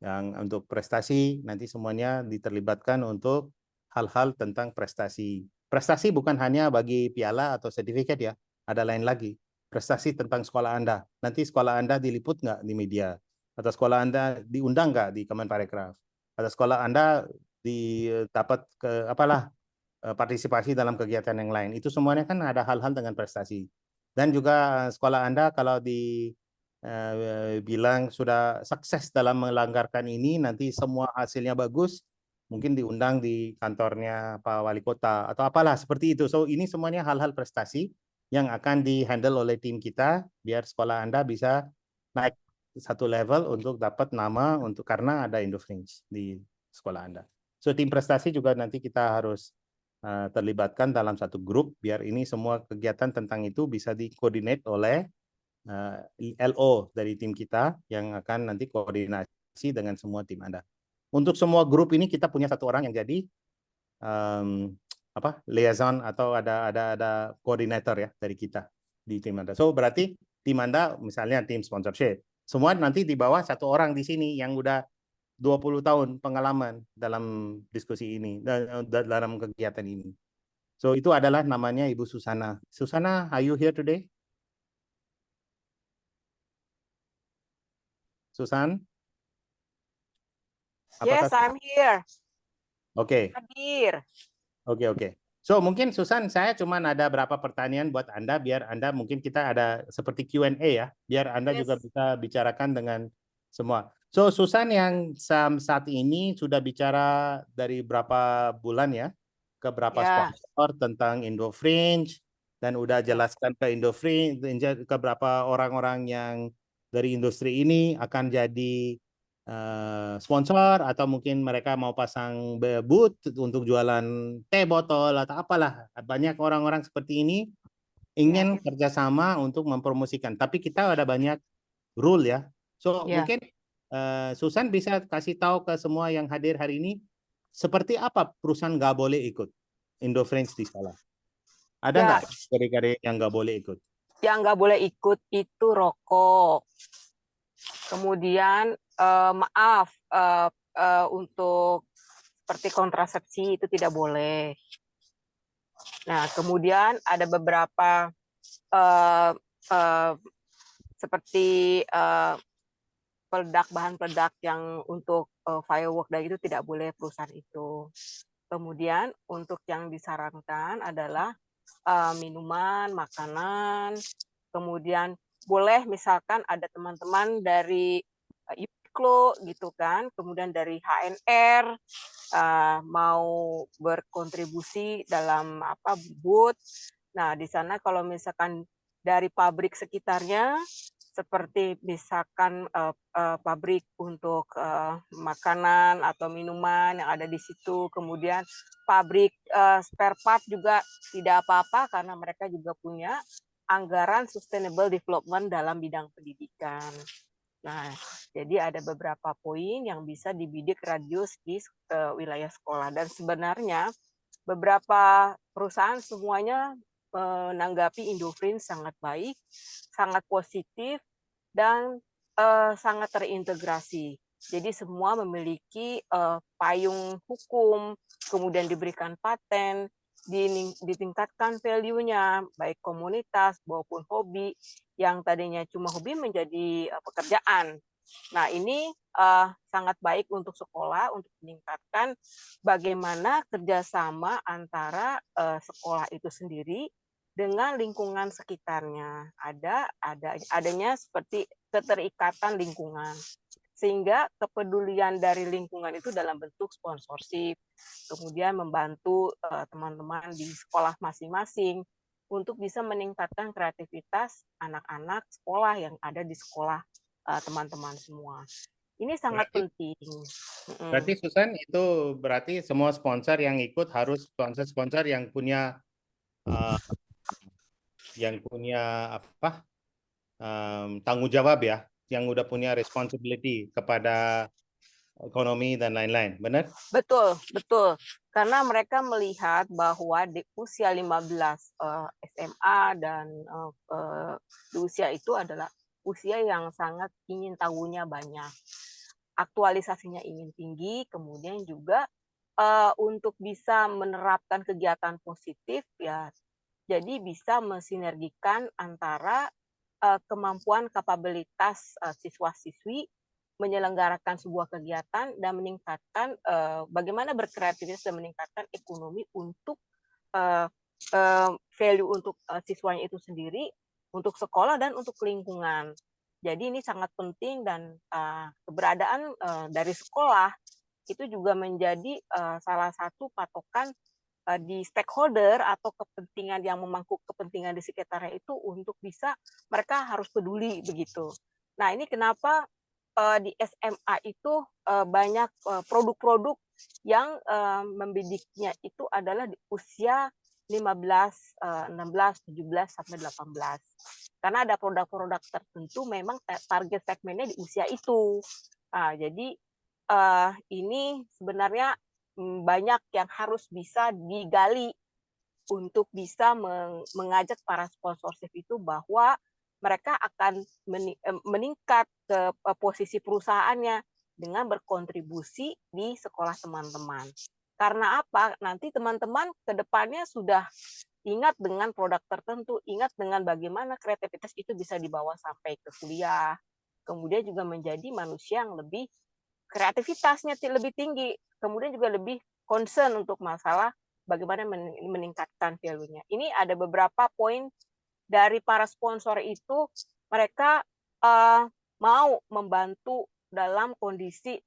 Yang untuk prestasi nanti semuanya diterlibatkan untuk hal-hal tentang prestasi. Prestasi bukan hanya bagi piala atau sertifikat ya, ada lain lagi. Prestasi tentang sekolah Anda. Nanti sekolah Anda diliput nggak di media? Atau sekolah Anda diundang nggak di Kemenparekraf? Atau sekolah Anda dapat partisipasi dalam kegiatan yang lain. Itu semuanya kan ada hal-hal dengan prestasi. Dan juga sekolah Anda kalau bilang sudah sukses dalam melanggarkan ini, nanti semua hasilnya bagus, mungkin diundang di kantornya Pak Wali Kota atau apalah seperti itu. So ini semuanya hal-hal prestasi yang akan dihandle oleh tim kita biar sekolah Anda bisa naik satu level untuk dapat nama karena ada Indofringe di sekolah Anda. So tim prestasi juga nanti kita harus terlibatkan dalam satu grup biar ini semua kegiatan tentang itu bisa dikoordinate oleh LO dari tim kita yang akan nanti koordinasi dengan semua tim Anda. Untuk semua grup ini kita punya satu orang yang jadi liaison atau ada koordinator ya dari kita di tim Anda. So berarti tim Anda misalnya tim sponsorship, semua nanti di bawah satu orang di sini yang udah 20 tahun pengalaman dalam diskusi ini, dalam kegiatan ini. So itu adalah namanya Ibu Susana. Susana, are you here today? Susan? Yes, I'm here. Oke. Hadir. Oke. So mungkin Susan, saya cuma ada berapa pertanyaan buat Anda biar Anda mungkin kita ada seperti Q&A ya, biar Anda juga bisa bicarakan dengan semua. So Susan yang saat ini sudah bicara dari berapa bulan ya ke berapa sponsor tentang Indofringe dan udah jelaskan ke Indofringe ke berapa orang-orang yang dari industri ini akan jadi sponsor atau mungkin mereka mau pasang booth untuk jualan teh botol atau apalah. Banyak orang-orang seperti ini ingin kerjasama untuk mempromosikan. Tapi kita ada banyak rule ya. So mungkin Susan bisa kasih tahu ke semua yang hadir hari ini seperti apa perusahaan nggak boleh ikut Indofringe di sekolah. Ada nggak kategori yang nggak boleh ikut? Yang nggak boleh ikut itu rokok. Kemudian untuk seperti kontrasepsi itu tidak boleh. Nah, kemudian ada beberapa seperti bahan peledak yang untuk firework dan itu tidak boleh perusahaan itu. Kemudian untuk yang disarankan adalah minuman, makanan, kemudian boleh misalkan ada teman-teman dari Uniqlo gitu kan, kemudian dari HNR mau berkontribusi dalam booth. Nah, di sana kalau misalkan dari pabrik sekitarnya seperti misalkan pabrik untuk makanan atau minuman yang ada di situ, kemudian pabrik spare part juga tidak apa-apa karena mereka juga punya anggaran sustainable development dalam bidang pendidikan. Nah, jadi ada beberapa poin yang bisa dibidik radius di wilayah sekolah dan sebenarnya beberapa perusahaan semuanya menanggapi Indofringe sangat baik, sangat positif, dan sangat terintegrasi. Jadi semua memiliki payung hukum, kemudian diberikan paten, ditingkatkan value-nya, baik komunitas maupun hobi, yang tadinya cuma hobi menjadi pekerjaan. Nah, ini sangat baik untuk sekolah untuk meningkatkan bagaimana kerjasama antara sekolah itu sendiri dengan lingkungan sekitarnya. Adanya seperti keterikatan lingkungan. Sehingga kepedulian dari lingkungan itu dalam bentuk sponsorship, kemudian membantu teman-teman di sekolah masing-masing untuk bisa meningkatkan kreativitas anak-anak sekolah yang ada di sekolah teman-teman semua. Ini sangat penting. Berarti Susan, itu berarti semua sponsor yang ikut harus sponsor-sponsor yang punya tanggung jawab ya, yang udah punya responsibility kepada ekonomi dan lain-lain. Benar? Betul, betul. Karena mereka melihat bahwa di usia 15 SMA dan di usia itu adalah usia yang sangat ingin tahunya banyak. Aktualisasinya ingin tinggi, kemudian juga untuk bisa menerapkan kegiatan positif ya, jadi bisa mensinergikan antara kemampuan kapabilitas siswa-siswi menyelenggarakan sebuah kegiatan dan meningkatkan bagaimana berkreativitas dan meningkatkan ekonomi untuk value untuk siswanya itu sendiri, untuk sekolah dan untuk lingkungan. Jadi ini sangat penting dan keberadaan dari sekolah itu juga menjadi salah satu patokan di stakeholder atau kepentingan yang memangku kepentingan di sekitarnya itu untuk bisa mereka harus peduli begitu. Nah ini kenapa di SMA itu banyak produk-produk yang membidiknya itu adalah di usia 15, 16, 17 sampai 18. Karena ada produk-produk tertentu memang target segmennya di usia itu. Nah, jadi ini sebenarnya banyak yang harus bisa digali untuk bisa mengajak para sponsorship itu bahwa mereka akan meningkat ke posisi perusahaannya dengan berkontribusi di sekolah teman-teman. Karena apa? Nanti teman-teman ke depannya sudah ingat dengan produk tertentu, ingat dengan bagaimana kreativitas itu bisa dibawa sampai ke kuliah. Kemudian juga menjadi manusia yang lebih kreativitasnya lebih tinggi, kemudian juga lebih concern untuk masalah bagaimana meningkatkan value-nya. Ini ada beberapa poin dari para sponsor itu, mereka mau membantu dalam kondisi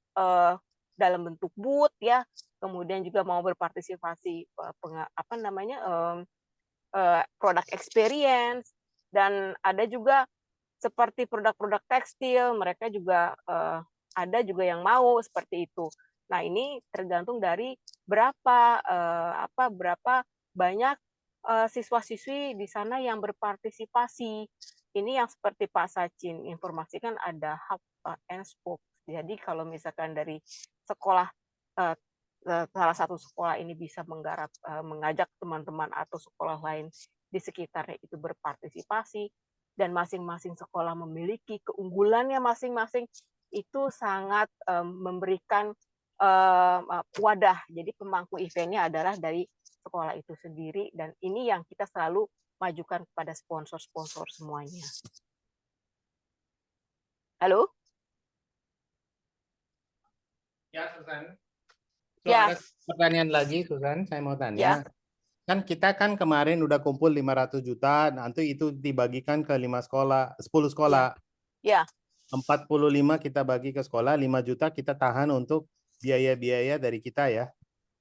dalam bentuk booth ya, kemudian juga mau berpartisipasi product experience, dan ada juga seperti produk-produk tekstil, mereka juga ada juga yang mau seperti itu. Nah, ini tergantung dari berapa banyak siswa-siswi di sana yang berpartisipasi. Ini yang seperti Pak Sachin informasikan ada hub and spoke. Jadi kalau misalkan dari sekolah salah satu sekolah ini bisa mengajak teman-teman atau sekolah lain di sekitarnya itu berpartisipasi, dan masing-masing sekolah memiliki keunggulannya masing-masing, itu sangat memberikan wadah. Jadi pemangku eventnya adalah dari sekolah itu sendiri, dan ini yang kita selalu majukan kepada sponsor-sponsor semuanya. Halo? Ya, Susan. Ya. Ada pertanyaan lagi, Susan. Saya mau tanya. Ya. Kan kita kan kemarin udah kumpul 500 juta, nanti itu dibagikan ke 10 sekolah. Ya. 45 kita bagi ke sekolah, 5 juta kita tahan untuk biaya-biaya dari kita ya.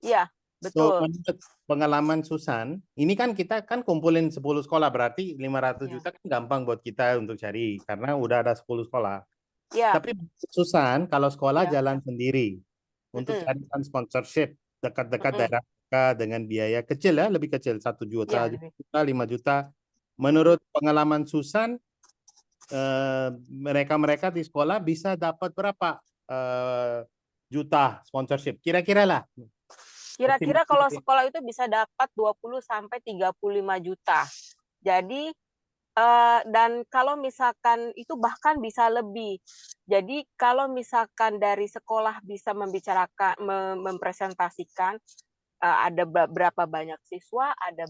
Iya, So, betul. menurut pengalaman Susan, ini kan kita kan kumpulin 10 sekolah, berarti 500 juta kan gampang buat kita untuk cari, karena udah ada 10 sekolah. Ya. Tapi Susan, kalau sekolah Ya. jalan sendiri, untuk carikan sponsorship dekat-dekat daerah dengan biaya kecil ya, lebih kecil, 1 juta, 5 juta. Menurut pengalaman Susan, mereka di sekolah bisa dapat berapa juta sponsorship? Kira-kira lah. Kira-kira kalau sekolah itu bisa dapat 20 sampai 35 juta. Jadi dan kalau misalkan itu bahkan bisa lebih. Jadi kalau misalkan dari sekolah bisa membicarakan, mempresentasikan ada berapa banyak siswa, ada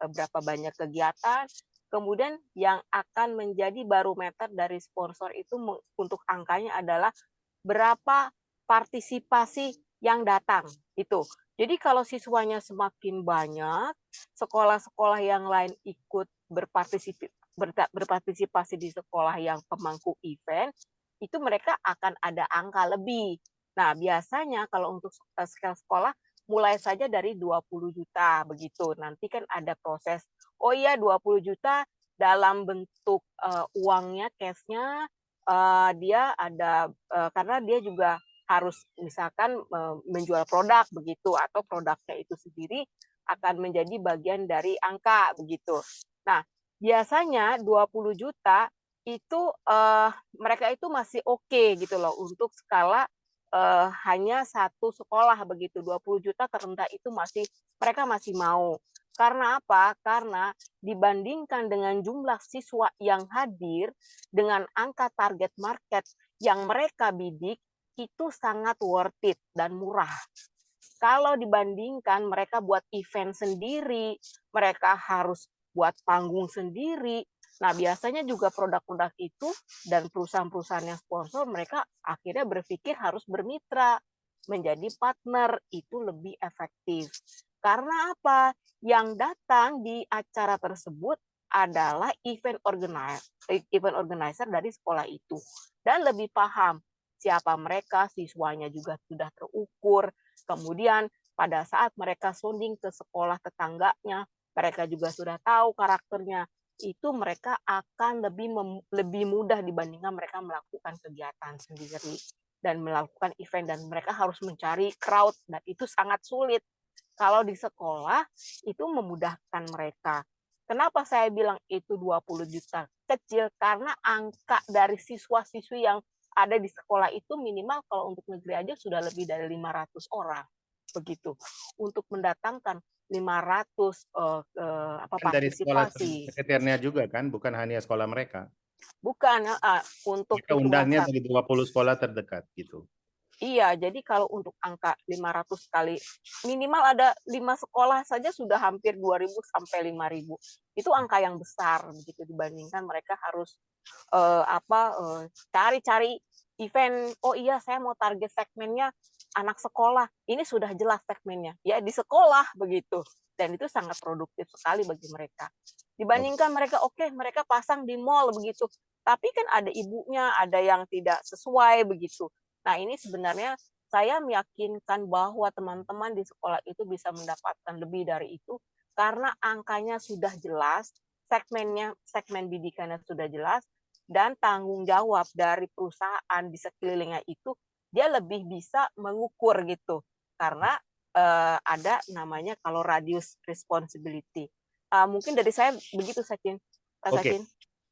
berapa banyak kegiatan, kemudian yang akan menjadi barometer dari sponsor itu untuk angkanya adalah berapa partisipasi yang datang itu. Jadi kalau siswanya semakin banyak, sekolah-sekolah yang lain ikut berpartisipasi di sekolah yang pemangku event, itu mereka akan ada angka lebih. Nah, biasanya kalau untuk sekolah mulai saja dari 20 juta begitu. Nanti kan ada proses, oh iya 20 juta dalam bentuk uangnya, cash-nya, dia ada karena dia juga harus misalkan menjual produk begitu, atau produknya itu sendiri akan menjadi bagian dari angka begitu. Nah, biasanya 20 juta itu mereka itu masih oke gitu loh untuk skala hanya satu sekolah begitu, 20 juta terendah itu mereka masih mau. Karena apa? Karena dibandingkan dengan jumlah siswa yang hadir dengan angka target market yang mereka bidik, itu sangat worth it dan murah. Kalau dibandingkan mereka buat event sendiri, mereka harus buat panggung sendiri. Nah, biasanya juga produk-produk itu dan perusahaan-perusahaan yang sponsor, mereka akhirnya berpikir harus bermitra, menjadi partner, itu lebih efektif. Karena apa? Yang datang di acara tersebut adalah event organizer dari sekolah itu. Dan lebih paham siapa mereka, siswanya juga sudah terukur. Kemudian pada saat mereka sounding ke sekolah tetangganya, mereka juga sudah tahu karakternya. Itu mereka akan lebih mudah dibandingkan mereka melakukan kegiatan sendiri dan melakukan event, dan mereka harus mencari crowd, dan itu sangat sulit. Kalau di sekolah itu memudahkan mereka. Kenapa saya bilang itu 20 juta kecil? Karena angka dari siswa-siswi yang ada di sekolah itu minimal kalau untuk negeri aja sudah lebih dari 500 orang. Begitu. Untuk mendatangkan 500 Kan dari sekolah partisipasi. sekitarnya juga kan, bukan hanya sekolah mereka. Bukan, untuk Kita hitungan undangnya dari 20 sekolah terdekat gitu. Iya, jadi kalau untuk angka 500 kali, minimal ada 5 sekolah saja sudah hampir 2.000 sampai 5.000. Itu angka yang besar begitu dibandingkan mereka harus cari-cari event. Oh iya, saya mau target segmennya anak sekolah. Ini sudah jelas segmennya. Ya di sekolah begitu. Dan itu sangat produktif sekali bagi mereka. Dibandingkan mereka mereka pasang di mall begitu. Tapi kan ada ibunya, ada yang tidak sesuai begitu. Nah, ini sebenarnya saya meyakinkan bahwa teman-teman di sekolah itu bisa mendapatkan lebih dari itu karena angkanya sudah jelas, segmen bidikannya sudah jelas, dan tanggung jawab dari perusahaan di sekelilingnya itu dia lebih bisa mengukur gitu. Karena ada namanya kalau radius responsibility. Mungkin dari saya begitu, Sachin. Oke.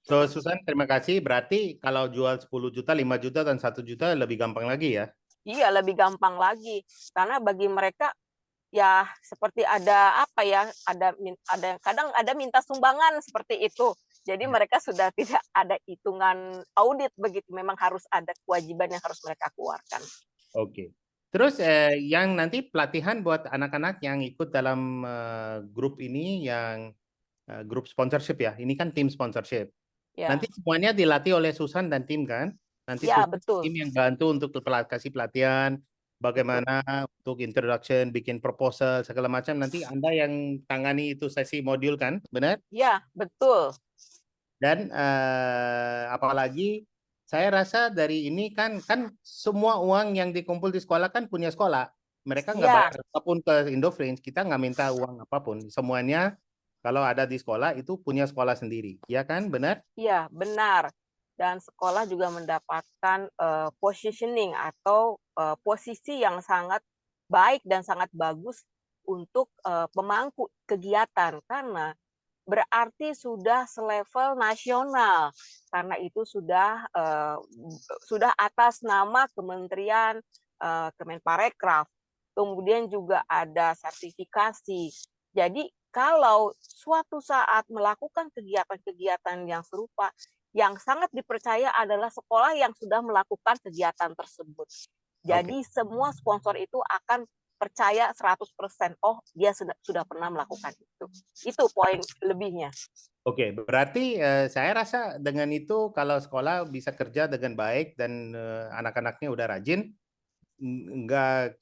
So, Susan, terima kasih. Berarti kalau jual 10 juta, 5 juta, dan 1 juta lebih gampang lagi ya? Iya, lebih gampang lagi. Karena bagi mereka, ya seperti ada kadang ada minta sumbangan seperti itu. Jadi mereka sudah tidak ada hitungan audit begitu. Memang harus ada kewajiban yang harus mereka keluarkan. Oke. Terus yang nanti pelatihan buat anak-anak yang ikut dalam grup ini, yang grup sponsorship ya. Ini kan tim sponsorship. Ya. Nanti semuanya dilatih oleh Susan dan tim kan? Nanti Ya, Susan betul. tim yang bantu untuk kasih pelatihan, bagaimana untuk introduction, bikin proposal, segala macam. Nanti Anda yang tangani itu sesi modul kan? Benar? Ya, betul. Dan apalagi saya rasa dari ini kan semua uang yang dikumpul di sekolah kan punya sekolah. Mereka nggak bayar apapun ke Indofringe, kita nggak minta uang apapun. Semuanya kalau ada di sekolah itu punya sekolah sendiri, ya kan? Benar? Iya, benar. Dan sekolah juga mendapatkan positioning atau posisi yang sangat baik dan sangat bagus untuk pemangku kegiatan, karena berarti sudah selevel nasional, karena itu sudah atas nama Kementerian Kemenparekraf. Kemudian juga ada sertifikasi. Jadi kalau suatu saat melakukan kegiatan-kegiatan yang serupa, yang sangat dipercaya adalah sekolah yang sudah melakukan kegiatan tersebut. Jadi semua sponsor itu akan percaya 100%, oh dia sudah pernah melakukan itu. Itu poin lebihnya. Oke, berarti saya rasa dengan itu kalau sekolah bisa kerja dengan baik dan anak-anaknya udah rajin,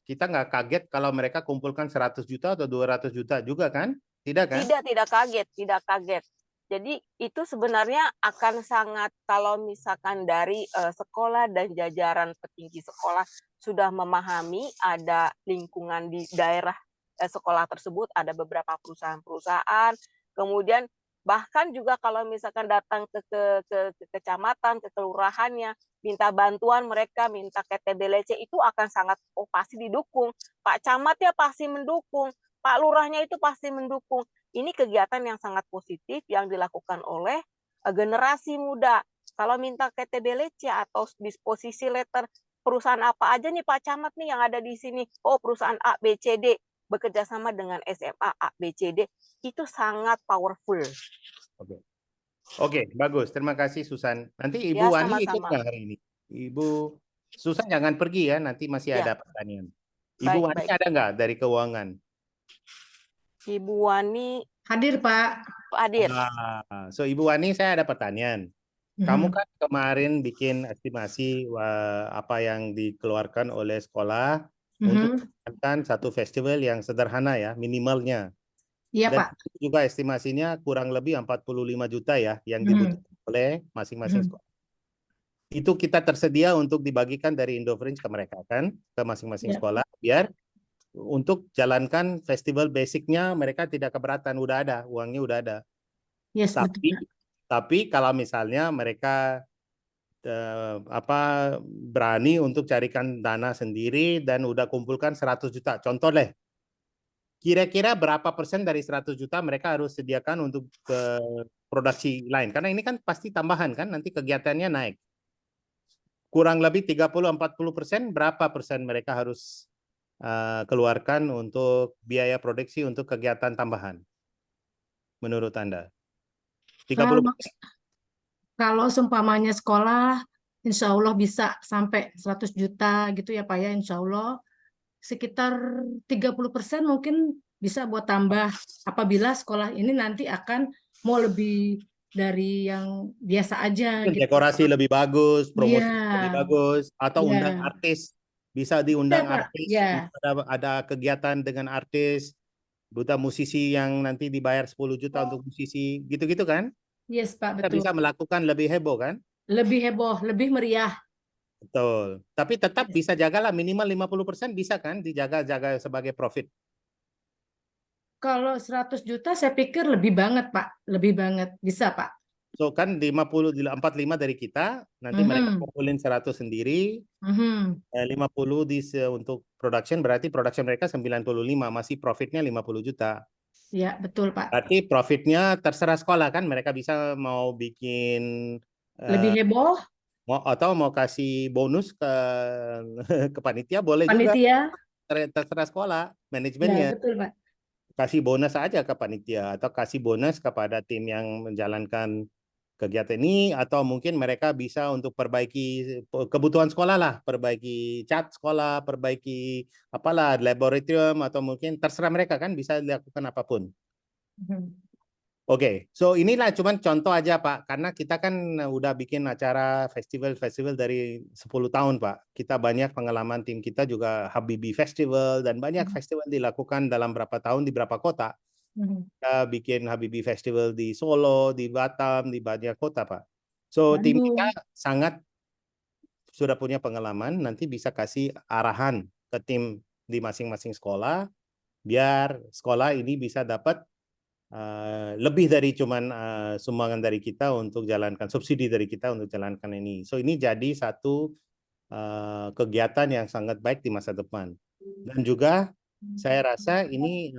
kita nggak kaget kalau mereka kumpulkan 100 juta atau 200 juta juga kan? Tidak kan? Tidak kaget. Jadi itu sebenarnya akan sangat, kalau misalkan dari sekolah dan jajaran petinggi sekolah sudah memahami ada lingkungan di daerah sekolah tersebut, ada beberapa perusahaan-perusahaan, kemudian bahkan juga kalau misalkan datang ke kecamatan, ke kelurahannya, minta bantuan mereka, minta KTBLC, itu akan sangat pasti didukung. Pak Camatnya pasti mendukung, Pak Lurahnya itu pasti mendukung. Ini kegiatan yang sangat positif yang dilakukan oleh generasi muda. Kalau minta KTBLC atau disposisi letter, perusahaan apa aja nih Pak Camat nih yang ada di sini. Oh, perusahaan A, B, C, D bekerja sama dengan SMA A, B, C, D. Itu sangat powerful. Oke, bagus. Terima kasih Susan. Nanti Ya, Ibu Wani ikut sama-sama. nggak hari ini? Ibu Susan jangan pergi ya, nanti masih Ya. ada pertanyaan. Ibu Baik, Wani baik. ada nggak dari keuangan? Ibu Wani Hadir, Pak. hadir. So Ibu Wani, saya ada pertanyaan. Kamu kan kemarin bikin estimasi apa yang dikeluarkan oleh sekolah untuk melakukan satu festival yang sederhana ya, minimalnya. Iya, Dan Pak. juga estimasinya kurang lebih 45 juta ya yang dibutuhkan oleh masing-masing sekolah. Itu kita tersedia untuk dibagikan dari Indofringe ke mereka kan, ke masing-masing Ya. sekolah, biar untuk jalankan festival basicnya mereka tidak keberatan, udah ada, uangnya udah ada. Yes, betul, Pak. Tapi kalau misalnya mereka berani untuk carikan dana sendiri dan udah kumpulkan 100 juta, contoh deh, kira-kira berapa persen dari 100 juta mereka harus sediakan untuk ke produksi lain? Karena ini kan pasti tambahan kan, nanti kegiatannya naik. Kurang lebih 30-40%, berapa persen mereka harus keluarkan untuk biaya produksi untuk kegiatan tambahan? Menurut Anda? 30%? Kalau seumpamanya sekolah, insya Allah bisa sampai 100 juta gitu ya Pak ya, insya Allah. Sekitar 30% mungkin bisa buat tambah apabila sekolah ini nanti akan mau lebih dari yang biasa aja gitu. Dekorasi lebih bagus, promosi Iya. lebih bagus, atau Iya. undang artis. Bisa diundang Bisa, Pak. artis, Iya. ada kegiatan dengan artis, buta musisi yang nanti dibayar 10 juta untuk musisi, gitu-gitu kan? Yes, Pak, Kita betul. bisa melakukan lebih heboh kan? Lebih heboh, lebih meriah. Betul. Tapi tetap bisa jagalah minimal 50% bisa kan dijaga sebagai profit. Kalau 100 juta saya pikir lebih banget, Pak. Lebih banget. Bisa, Pak. So kan 45 dari kita, nanti mereka kumpulin 100 sendiri, 50 untuk production, berarti production mereka 95, masih profitnya 50 juta. Ya, betul, Pak. Berarti profitnya terserah sekolah kan, mereka bisa mau bikin Lebih heboh, atau mau kasih bonus ke panitia boleh juga. panitia. Terserah sekolah, Ya, manajemennya. betul, Pak. Kasih bonus aja ke panitia atau kasih bonus kepada tim yang menjalankan kegiatan ini, atau mungkin mereka bisa untuk perbaiki kebutuhan sekolah lah, perbaiki cat sekolah, perbaiki apalah laboratorium, atau mungkin terserah mereka kan bisa dilakukan apapun. Oke, so inilah cuman contoh aja Pak, karena kita kan udah bikin acara festival dari 10 tahun Pak. Kita banyak pengalaman, tim kita juga Habibie Festival, dan banyak festival dilakukan dalam berapa tahun di berapa kota. Kita bikin Habibie Festival di Solo, di Batam, di banyak kota Pak. So tim kita sangat sudah punya pengalaman, nanti bisa kasih arahan ke tim di masing-masing sekolah, biar sekolah ini bisa dapat lebih dari cuman sumbangan dari kita untuk jalankan, subsidi dari kita untuk jalankan ini. So ini jadi satu kegiatan yang sangat baik di masa depan. Dan juga saya rasa ini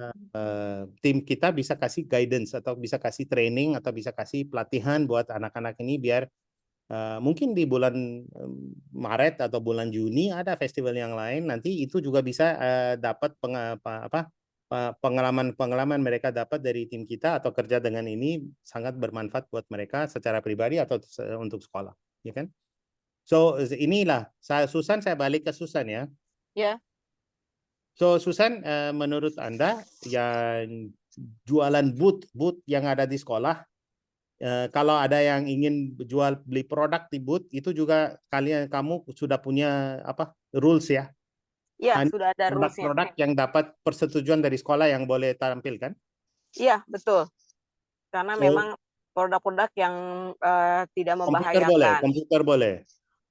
tim kita bisa kasih guidance atau bisa kasih training atau bisa kasih pelatihan buat anak-anak ini biar mungkin di bulan Maret atau bulan Juni ada festival yang lain, nanti itu juga bisa dapat pengalaman mereka dapat dari tim kita atau kerja dengan ini sangat bermanfaat buat mereka secara pribadi atau untuk sekolah, ya kan? So inilah Susan, saya balik ke Susan ya. Ya. So Susan, menurut Anda yang jualan booth yang ada di sekolah, kalau ada yang ingin jual beli produk di booth itu juga kamu sudah punya rules ya? Iya, sudah ada rules-nya. Produk-produk yang dapat persetujuan dari sekolah yang boleh tampilkan? Iya, betul. Karena memang produk-produk yang tidak membahayakan. Komputer boleh.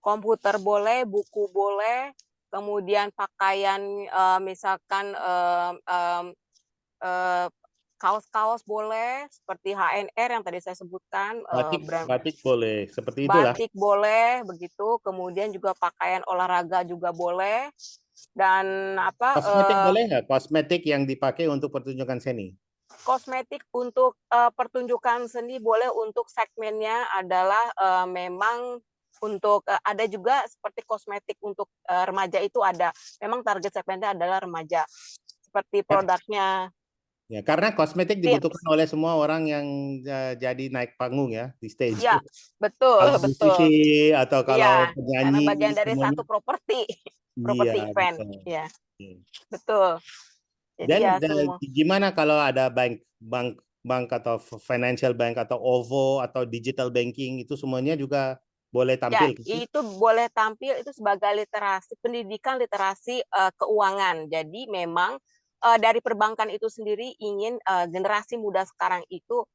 Komputer boleh, buku boleh, kemudian pakaian misalkan kaos-kaos boleh, seperti HNR yang tadi saya sebutkan. Batik boleh, seperti itulah. Batik boleh, begitu. Kemudian juga pakaian olahraga juga boleh. Dan kosmetik boleh nggak? Kosmetik yang dipakai untuk pertunjukan seni? Kosmetik untuk pertunjukan seni boleh, untuk segmennya adalah memang Untuk ada juga seperti kosmetik untuk remaja itu ada. Memang target segmennya adalah remaja. Seperti produknya Ya, karena kosmetik Tips. dibutuhkan oleh semua orang yang jadi naik panggung ya di stage. Ya, betul, Kalau betul. musisi atau kalau Iya, karena penyanyi bagian dari semuanya. satu properti Iya, event. betul. Ya, Oke. betul. Jadi Dan ya semua. gimana kalau ada bank atau financial bank atau OVO atau digital banking itu semuanya juga boleh Ya, tampil ke situ? itu boleh tampil itu sebagai literasi, pendidikan literasi keuangan. Jadi memang dari perbankan itu sendiri ingin generasi muda sekarang itu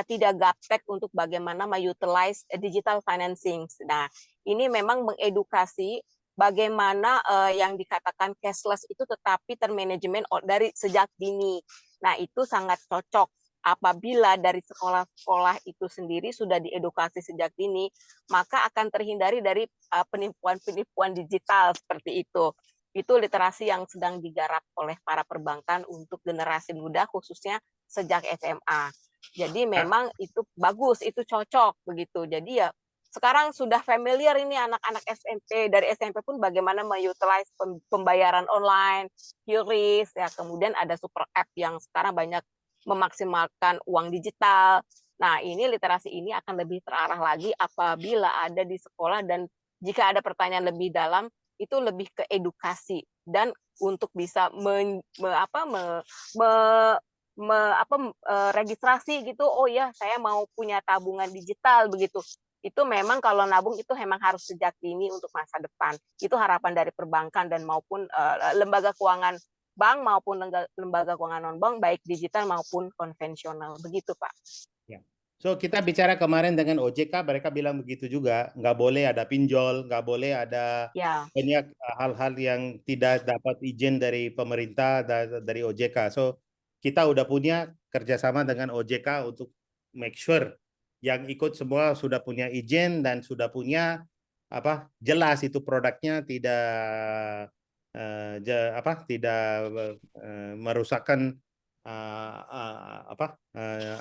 tidak gaptek untuk bagaimana mengutilize digital financing. Nah, ini memang mengedukasi bagaimana yang dikatakan cashless itu tetapi termanajemen dari sejak dini. Nah, itu sangat cocok apabila dari sekolah-sekolah itu sendiri sudah diedukasi sejak dini, maka akan terhindari dari penipuan-penipuan digital seperti itu. Itu literasi yang sedang digarap oleh para perbankan untuk generasi muda khususnya sejak SMA. Jadi memang itu bagus, itu cocok begitu. Jadi ya sekarang sudah familiar ini anak-anak SMP, dari SMP pun bagaimana mengutilize pembayaran online, QRIS, ya kemudian ada super app yang sekarang banyak memaksimalkan uang digital. Nah, ini literasi ini akan lebih terarah lagi apabila ada di sekolah dan jika ada pertanyaan lebih dalam itu lebih ke edukasi dan untuk bisa registrasi gitu. Oh ya, saya mau punya tabungan digital begitu. Itu memang kalau nabung itu memang harus sejak dini untuk masa depan. Itu harapan dari perbankan dan maupun lembaga keuangan bank maupun lembaga keuangan non-bank, baik digital maupun konvensional. Begitu, Pak. Ya. So, kita bicara kemarin dengan OJK, mereka bilang begitu juga. Nggak boleh ada pinjol, nggak boleh ada banyak hal-hal yang tidak dapat izin dari pemerintah, dari OJK. So, kita udah punya kerjasama dengan OJK untuk make sure yang ikut semua sudah punya izin dan sudah punya jelas itu produknya tidak merusakkan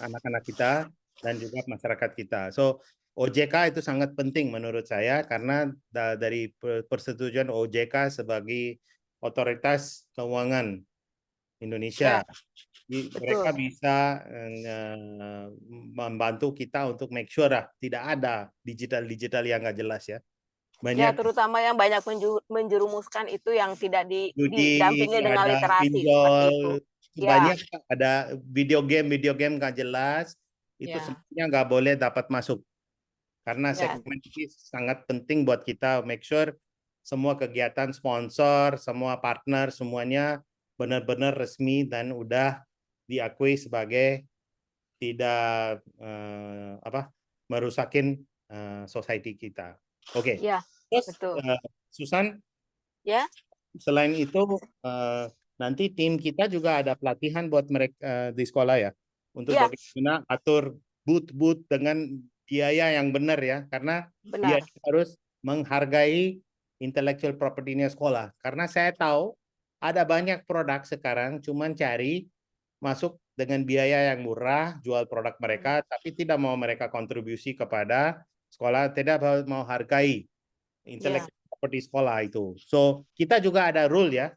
anak-anak kita dan juga masyarakat kita. So OJK itu sangat penting menurut saya karena dari persetujuan OJK sebagai otoritas keuangan Indonesia, mereka bisa membantu kita untuk make sure tidak ada digital yang nggak jelas ya. Ya, terutama yang banyak menjerumuskan itu yang tidak didampingi dengan ada literasi pinjol, seperti itu. Banyak ada video game nggak jelas, itu semuanya nggak boleh dapat masuk. Karena segmen ini sangat penting buat kita make sure semua kegiatan sponsor, semua partner, semuanya benar-benar resmi dan udah diakui sebagai tidak merusakin society kita. Oke. Ya, Terus Susan, ya. Selain itu nanti tim kita juga ada pelatihan buat mereka di sekolah ya untuk bagaimana atur booth dengan biaya yang benar ya, karena dia harus menghargai intellectual property-nya sekolah. Karena saya tahu ada banyak produk sekarang cuman cari masuk dengan biaya yang murah, jual produk mereka, tapi tidak mau mereka kontribusi kepada sekolah, tidak mau hargai intellectual property sekolah itu. So, kita juga ada rule ya.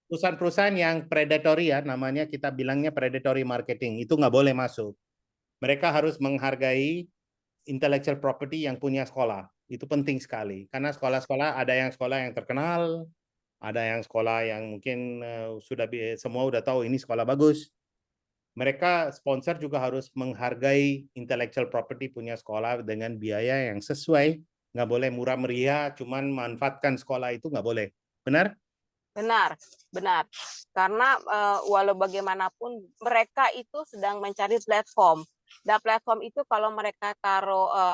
Perusahaan-perusahaan yang predatory ya, namanya kita bilangnya predatory marketing, itu nggak boleh masuk. Mereka harus menghargai intellectual property yang punya sekolah. Itu penting sekali. Karena sekolah-sekolah, ada yang sekolah yang terkenal, ada yang sekolah yang mungkin semua udah tahu ini sekolah bagus. Mereka sponsor juga harus menghargai intellectual property punya sekolah dengan biaya yang sesuai. Nggak boleh murah meriah, cuman manfaatkan sekolah itu nggak boleh. Benar? Benar. Karena walau bagaimanapun mereka itu sedang mencari platform. Dan platform itu kalau mereka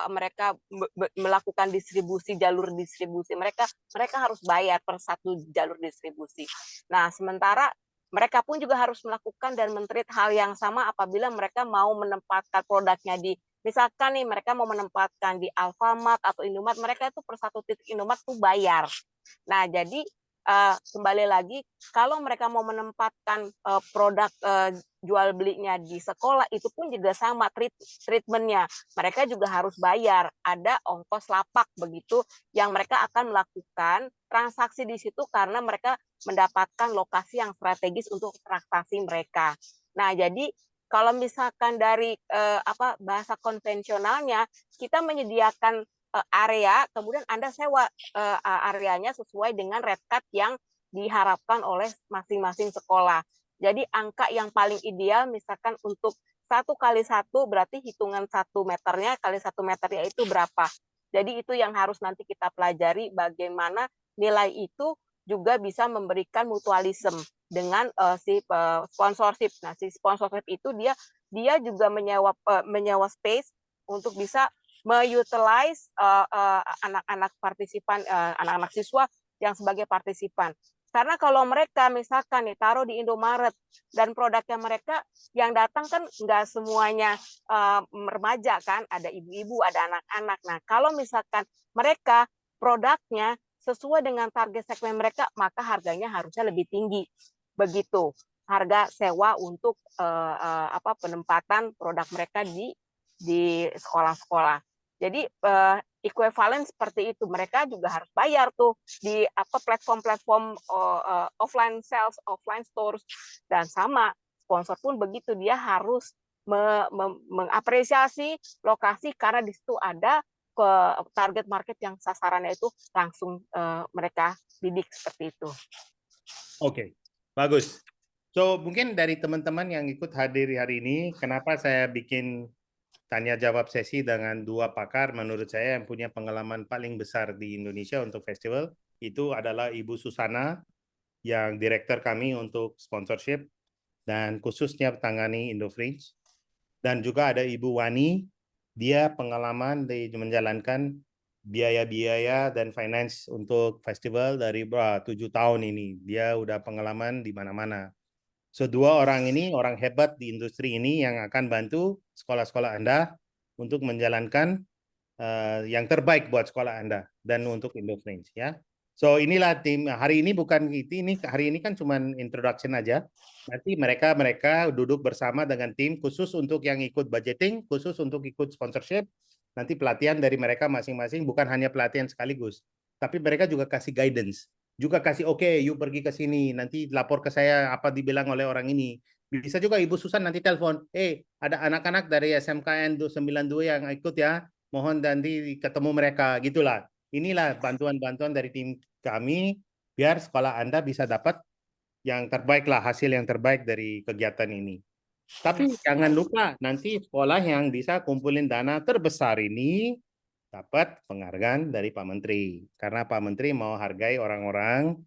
mereka melakukan distribusi, jalur distribusi, mereka harus bayar per satu jalur distribusi. Nah, sementara mereka pun juga harus melakukan dan men-treat hal yang sama apabila mereka mau menempatkan produknya di, misalkan nih mereka mau menempatkan di Alfamart atau Indomaret, mereka itu per satu titik Indomaret tuh bayar. Nah, jadi kembali lagi, kalau mereka mau menempatkan produk jual belinya di sekolah, itu pun juga sama treatmentnya. Mereka juga harus bayar, ada ongkos lapak begitu yang mereka akan melakukan transaksi di situ karena mereka mendapatkan lokasi yang strategis untuk transaksi mereka. Nah, jadi kalau misalkan dari bahasa konvensionalnya, kita menyediakan area, kemudian Anda sewa areanya sesuai dengan red card yang diharapkan oleh masing-masing sekolah. Jadi angka yang paling ideal misalkan untuk 1x1 berarti hitungan 1 meternya kali 1 meternya itu berapa. Jadi itu yang harus nanti kita pelajari bagaimana nilai itu juga bisa memberikan mutualisme dengan sponsorship. Nah, si sponsorship itu dia juga menyewa space untuk bisa me-utilize anak-anak partisipan, anak-anak siswa yang sebagai partisipan. Karena kalau mereka misalkan nih taruh di Indomaret dan produknya mereka yang datang kan nggak semuanya remaja kan, ada ibu-ibu, ada anak-anak. Nah, kalau misalkan mereka produknya sesuai dengan target segmen mereka, maka harganya harusnya lebih tinggi. Begitu harga sewa untuk penempatan produk mereka di sekolah-sekolah. Jadi equivalent seperti itu, mereka juga harus bayar tuh di platform-platform offline sales, offline stores, dan sama sponsor pun begitu, dia harus mengapresiasi lokasi karena di situ ada ke target market yang sasarannya itu langsung mereka bidik seperti itu. Oke, bagus. So, mungkin dari teman-teman yang ikut hadir hari ini, kenapa saya bikin tanya jawab sesi dengan 2 pakar menurut saya yang punya pengalaman paling besar di Indonesia untuk festival, itu adalah Ibu Susana yang direktur kami untuk sponsorship dan khususnya tangani Indofringe, dan juga ada Ibu Wani, dia pengalaman di menjalankan biaya-biaya dan finance untuk festival dari 7 tahun ini. Dia udah pengalaman di mana-mana. So, 2 orang ini orang hebat di industri ini yang akan bantu sekolah-sekolah Anda untuk menjalankan yang terbaik buat sekolah Anda dan untuk Indofringe ya. So, inilah tim hari ini, bukan ini hari ini kan cuma introduction aja. Nanti mereka duduk bersama dengan tim khusus untuk yang ikut budgeting, khusus untuk ikut sponsorship. Nanti pelatihan dari mereka masing-masing, bukan hanya pelatihan sekaligus, tapi mereka juga kasih guidance. Juga kasih you pergi ke sini, nanti lapor ke saya apa dibilang oleh orang ini. Bisa juga Ibu Susan nanti telepon, ada anak-anak dari SMKN 92 yang ikut ya, mohon nanti ketemu mereka, gitulah. Inilah bantuan-bantuan dari tim kami, biar sekolah Anda bisa dapat yang terbaik lah, hasil yang terbaik dari kegiatan ini. Tapi jangan lupa, nanti sekolah yang bisa kumpulin dana terbesar ini dapat penghargaan dari Pak Menteri. Karena Pak Menteri mau hargai orang-orang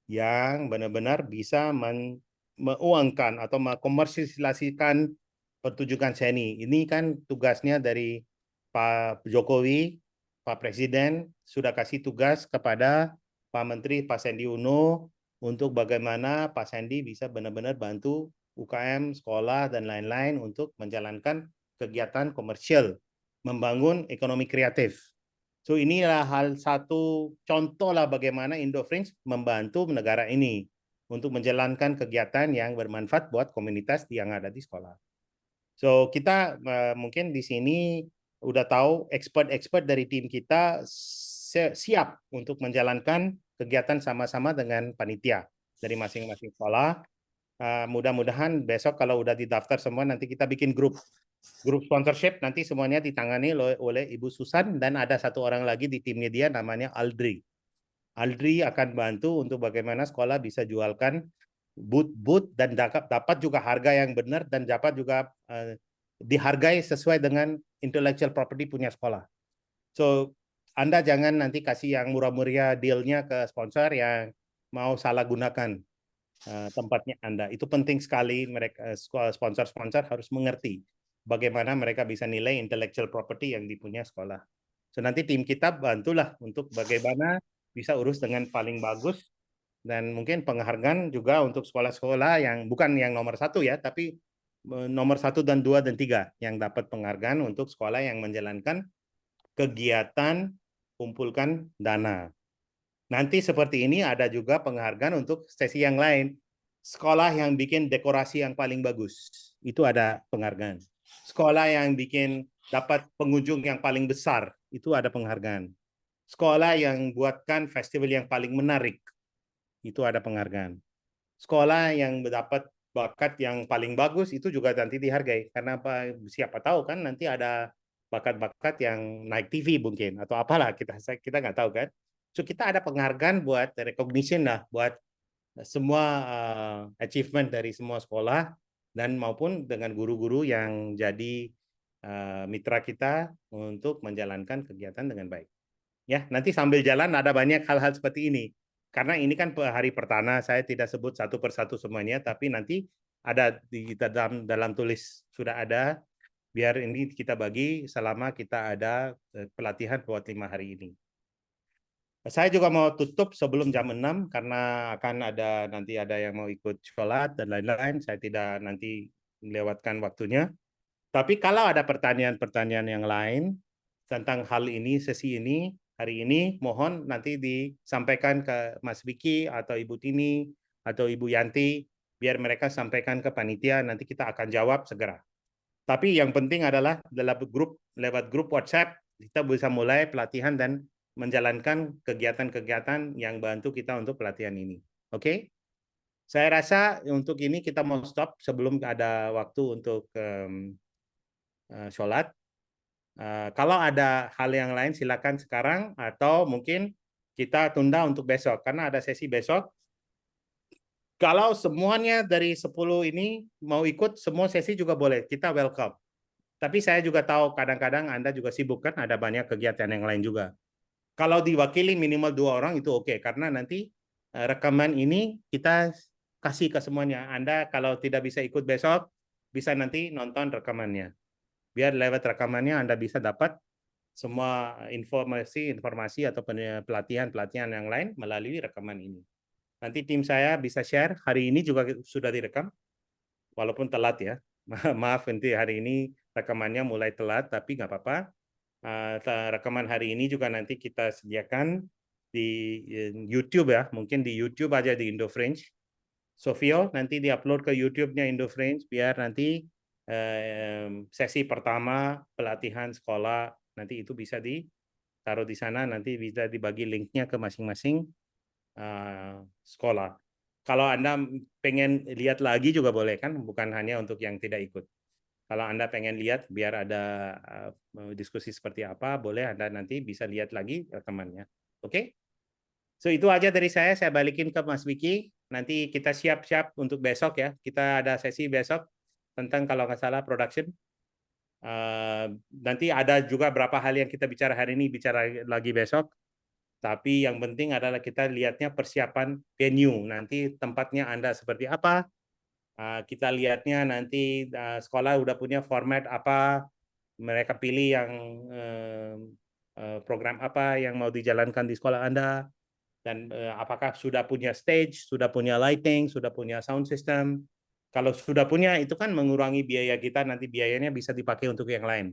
yang benar-benar bisa menguangkan atau mengkomersialisasikan pertunjukan seni. Ini kan tugasnya dari Pak Jokowi, Pak Presiden sudah kasih tugas kepada Pak Menteri, Pak Sandy Uno, untuk bagaimana Pak Sandy bisa benar-benar bantu UKM, sekolah, dan lain-lain untuk menjalankan kegiatan komersial, membangun ekonomi kreatif. So, inilah satu contoh lah bagaimana Indofringe membantu negara ini untuk menjalankan kegiatan yang bermanfaat buat komunitas yang ada di sekolah. So, kita mungkin di sini udah tahu expert-expert dari tim kita siap untuk menjalankan kegiatan sama-sama dengan panitia dari masing-masing sekolah. Mudah-mudahan besok kalau udah didaftar semua, nanti kita bikin grup sponsorship, nanti semuanya ditangani oleh Ibu Susan, dan ada 1 orang lagi di timnya dia namanya Aldri. Aldri akan bantu untuk bagaimana sekolah bisa jualkan booth dan dapat juga harga yang benar dan dapat juga dihargai sesuai dengan intellectual property punya sekolah. So, Anda jangan nanti kasih yang murah-murah dealnya ke sponsor yang mau salah gunakan tempatnya Anda. Itu penting sekali, mereka sponsor-sponsor harus mengerti bagaimana mereka bisa nilai intellectual property yang dipunya sekolah. So, nanti tim kita bantulah untuk bagaimana bisa urus dengan paling bagus, dan mungkin penghargaan juga untuk sekolah-sekolah yang bukan yang nomor 1 ya, tapi nomor 1 dan 2 dan 3 yang dapat penghargaan untuk sekolah yang menjalankan kegiatan kumpulkan dana. Nanti seperti ini ada juga penghargaan untuk sesi yang lain. Sekolah yang bikin dekorasi yang paling bagus, itu ada penghargaan. Sekolah yang bikin dapat pengunjung yang paling besar, itu ada penghargaan. Sekolah yang buatkan festival yang paling menarik, itu ada penghargaan. Sekolah yang mendapat bakat yang paling bagus, itu juga nanti dihargai. Karena apa? Siapa tahu kan nanti ada bakat-bakat yang naik TV mungkin, atau apalah, kita nggak tahu kan. So kita ada penghargaan buat recognition lah, buat semua achievement dari semua sekolah dan maupun dengan guru-guru yang jadi mitra kita untuk menjalankan kegiatan dengan baik. Ya, nanti sambil jalan ada banyak hal-hal seperti ini. Karena ini kan hari pertama, saya tidak sebut satu persatu semuanya, tapi nanti ada di dalam tulis sudah ada, biar ini kita bagi selama kita ada pelatihan buat 5 hari ini. Saya juga mau tutup sebelum jam 6 karena akan ada nanti ada yang mau ikut sholat dan lain-lain. Saya tidak nanti melewatkan waktunya. Tapi kalau ada pertanyaan-pertanyaan yang lain tentang hal ini, sesi ini, hari ini, mohon nanti disampaikan ke Mas Vicky atau Ibu Tini atau Ibu Yanti, biar mereka sampaikan ke panitia, nanti kita akan jawab segera. Tapi yang penting adalah lewat grup WhatsApp, kita bisa mulai pelatihan dan menjalankan kegiatan-kegiatan yang bantu kita untuk pelatihan ini. Oke? Saya rasa untuk ini kita mau stop sebelum ada waktu untuk sholat. Kalau ada hal yang lain silakan sekarang atau mungkin kita tunda untuk besok karena ada sesi besok. Kalau semuanya dari 10 ini mau ikut semua sesi juga boleh, kita welcome. Tapi saya juga tahu kadang-kadang Anda juga sibuk kan, ada banyak kegiatan yang lain juga. Kalau diwakili minimal 2 orang itu oke, karena nanti rekaman ini kita kasih ke semuanya. Anda kalau tidak bisa ikut besok, bisa nanti nonton rekamannya. Biar lewat rekamannya Anda bisa dapat semua informasi atau pelatihan-pelatihan yang lain melalui rekaman ini. Nanti tim saya bisa share, hari ini juga sudah direkam, walaupun telat ya. Maaf nanti hari ini rekamannya mulai telat, tapi nggak apa-apa. Rekaman hari ini juga nanti kita sediakan di YouTube ya, mungkin di YouTube aja di Indo French. Sofio nanti diupload ke YouTube-nya Indo French biar nanti sesi pertama pelatihan sekolah nanti itu bisa ditaruh di sana, nanti bisa dibagi linknya ke masing-masing sekolah. Kalau Anda pengen lihat lagi juga boleh kan, bukan hanya untuk yang tidak ikut. Kalau Anda pengen lihat biar ada diskusi seperti apa, boleh Anda nanti bisa lihat lagi rekamannya. Oke? So itu aja dari saya balikin ke Mas Vicky. Nanti kita siap-siap untuk besok ya. Kita ada sesi besok tentang kalau nggak salah production. Nanti ada juga berapa hal yang kita bicara hari ini, bicara lagi besok. Tapi yang penting adalah kita lihatnya persiapan venue. Nanti tempatnya Anda seperti apa. Kita lihatnya nanti sekolah udah punya format apa, mereka pilih yang program apa yang mau dijalankan di sekolah Anda, dan apakah sudah punya stage, sudah punya lighting, sudah punya sound system. Kalau sudah punya, itu kan mengurangi biaya kita, nanti biayanya bisa dipakai untuk yang lain.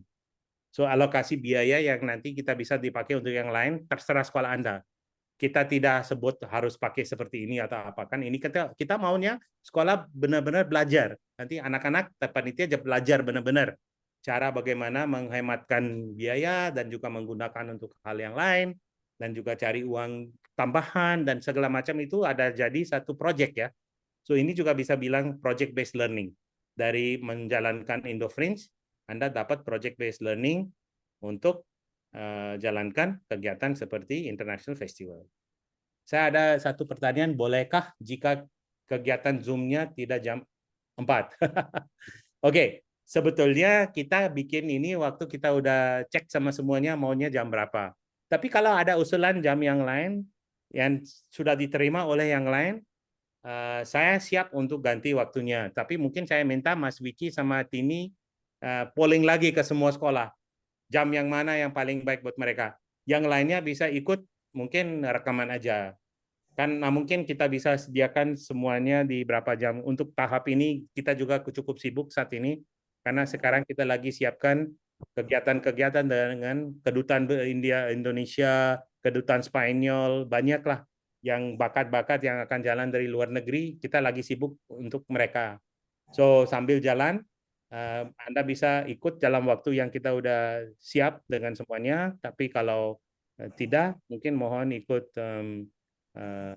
So, alokasi biaya yang nanti kita bisa dipakai untuk yang lain, terserah sekolah Anda. Kita tidak sebut harus pakai seperti ini atau apa kan, ini kita maunya sekolah benar-benar belajar, nanti anak-anak panitia belajar benar-benar cara bagaimana menghematkan biaya dan juga menggunakan untuk hal yang lain dan juga cari uang tambahan dan segala macam itu ada jadi satu project ya. So ini juga bisa bilang project based learning. Dari menjalankan Indo French Anda dapat project based learning untuk jalankan kegiatan seperti International Festival. Saya ada satu pertanyaan, bolehkah jika kegiatan Zoom-nya tidak jam 4? Oke, sebetulnya kita bikin ini waktu kita udah cek sama semuanya maunya jam berapa. Tapi kalau ada usulan jam yang lain yang sudah diterima oleh yang lain, saya siap untuk ganti waktunya. Tapi mungkin saya minta Mas Vicky sama Tini polling lagi ke semua sekolah. Jam yang mana yang paling baik buat mereka. Yang lainnya bisa ikut mungkin rekaman aja. Kan mungkin kita bisa sediakan semuanya di berapa jam. Untuk tahap ini kita juga cukup sibuk saat ini. Karena sekarang kita lagi siapkan kegiatan-kegiatan dengan Kedutaan Indonesia kedutaan Spanyol, banyaklah yang bakat-bakat yang akan jalan dari luar negeri, kita lagi sibuk untuk mereka. So sambil jalan, Anda bisa ikut dalam waktu yang kita udah siap dengan semuanya, tapi kalau tidak, mungkin mohon ikut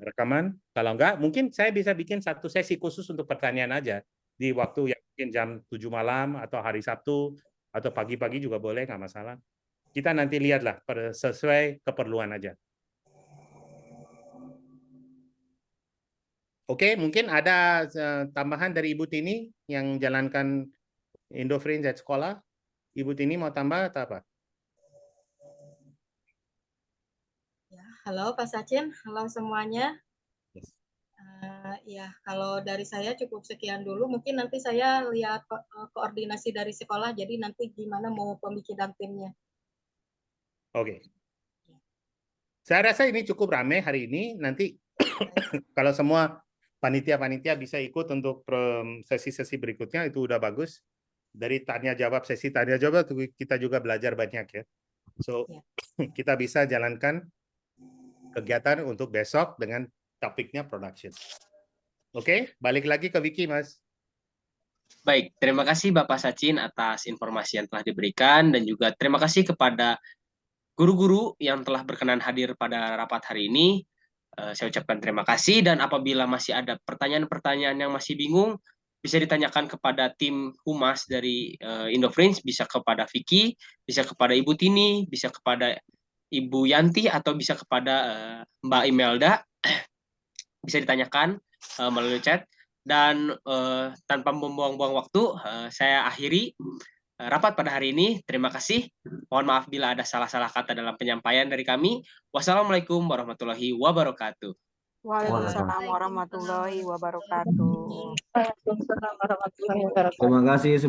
rekaman. Kalau enggak, mungkin saya bisa bikin satu sesi khusus untuk pertanyaan aja di waktu yang mungkin jam 7 malam atau hari Sabtu atau pagi-pagi juga boleh, nggak masalah. Kita nanti lihatlah sesuai keperluan aja. Oke, mungkin ada tambahan dari Ibu Tini yang jalankan Indofringe at sekolah. Ibu Tini mau tambah atau apa? Halo Pak Sachin, halo semuanya. Yes. Ya, kalau dari saya cukup sekian dulu. Mungkin nanti saya lihat koordinasi dari sekolah, jadi nanti gimana mau pembikinan timnya. Oke. Saya rasa ini cukup ramai hari ini. Nanti kalau semua panitia-panitia bisa ikut untuk sesi-sesi berikutnya, itu udah bagus. Dari tanya jawab, sesi tanya jawab, kita juga belajar banyak ya. So, kita bisa jalankan kegiatan untuk besok dengan topiknya production. Oke, balik lagi ke Vicky, Mas. Baik, terima kasih Bapak Sachin atas informasi yang telah diberikan dan juga terima kasih kepada guru-guru yang telah berkenan hadir pada rapat hari ini. Saya ucapkan terima kasih dan apabila masih ada pertanyaan-pertanyaan yang masih bingung, bisa ditanyakan kepada tim humas dari Indofringe, bisa kepada Vicky, bisa kepada Ibu Tini, bisa kepada Ibu Yanti, atau bisa kepada Mbak Imelda. Bisa ditanyakan melalui chat. Dan tanpa membuang-buang waktu, saya akhiri rapat pada hari ini. Terima kasih. Mohon maaf bila ada salah-salah kata dalam penyampaian dari kami. Wassalamualaikum warahmatullahi wabarakatuh. Waalaikumsalam warahmatullahi wabarakatuh. Terima kasih.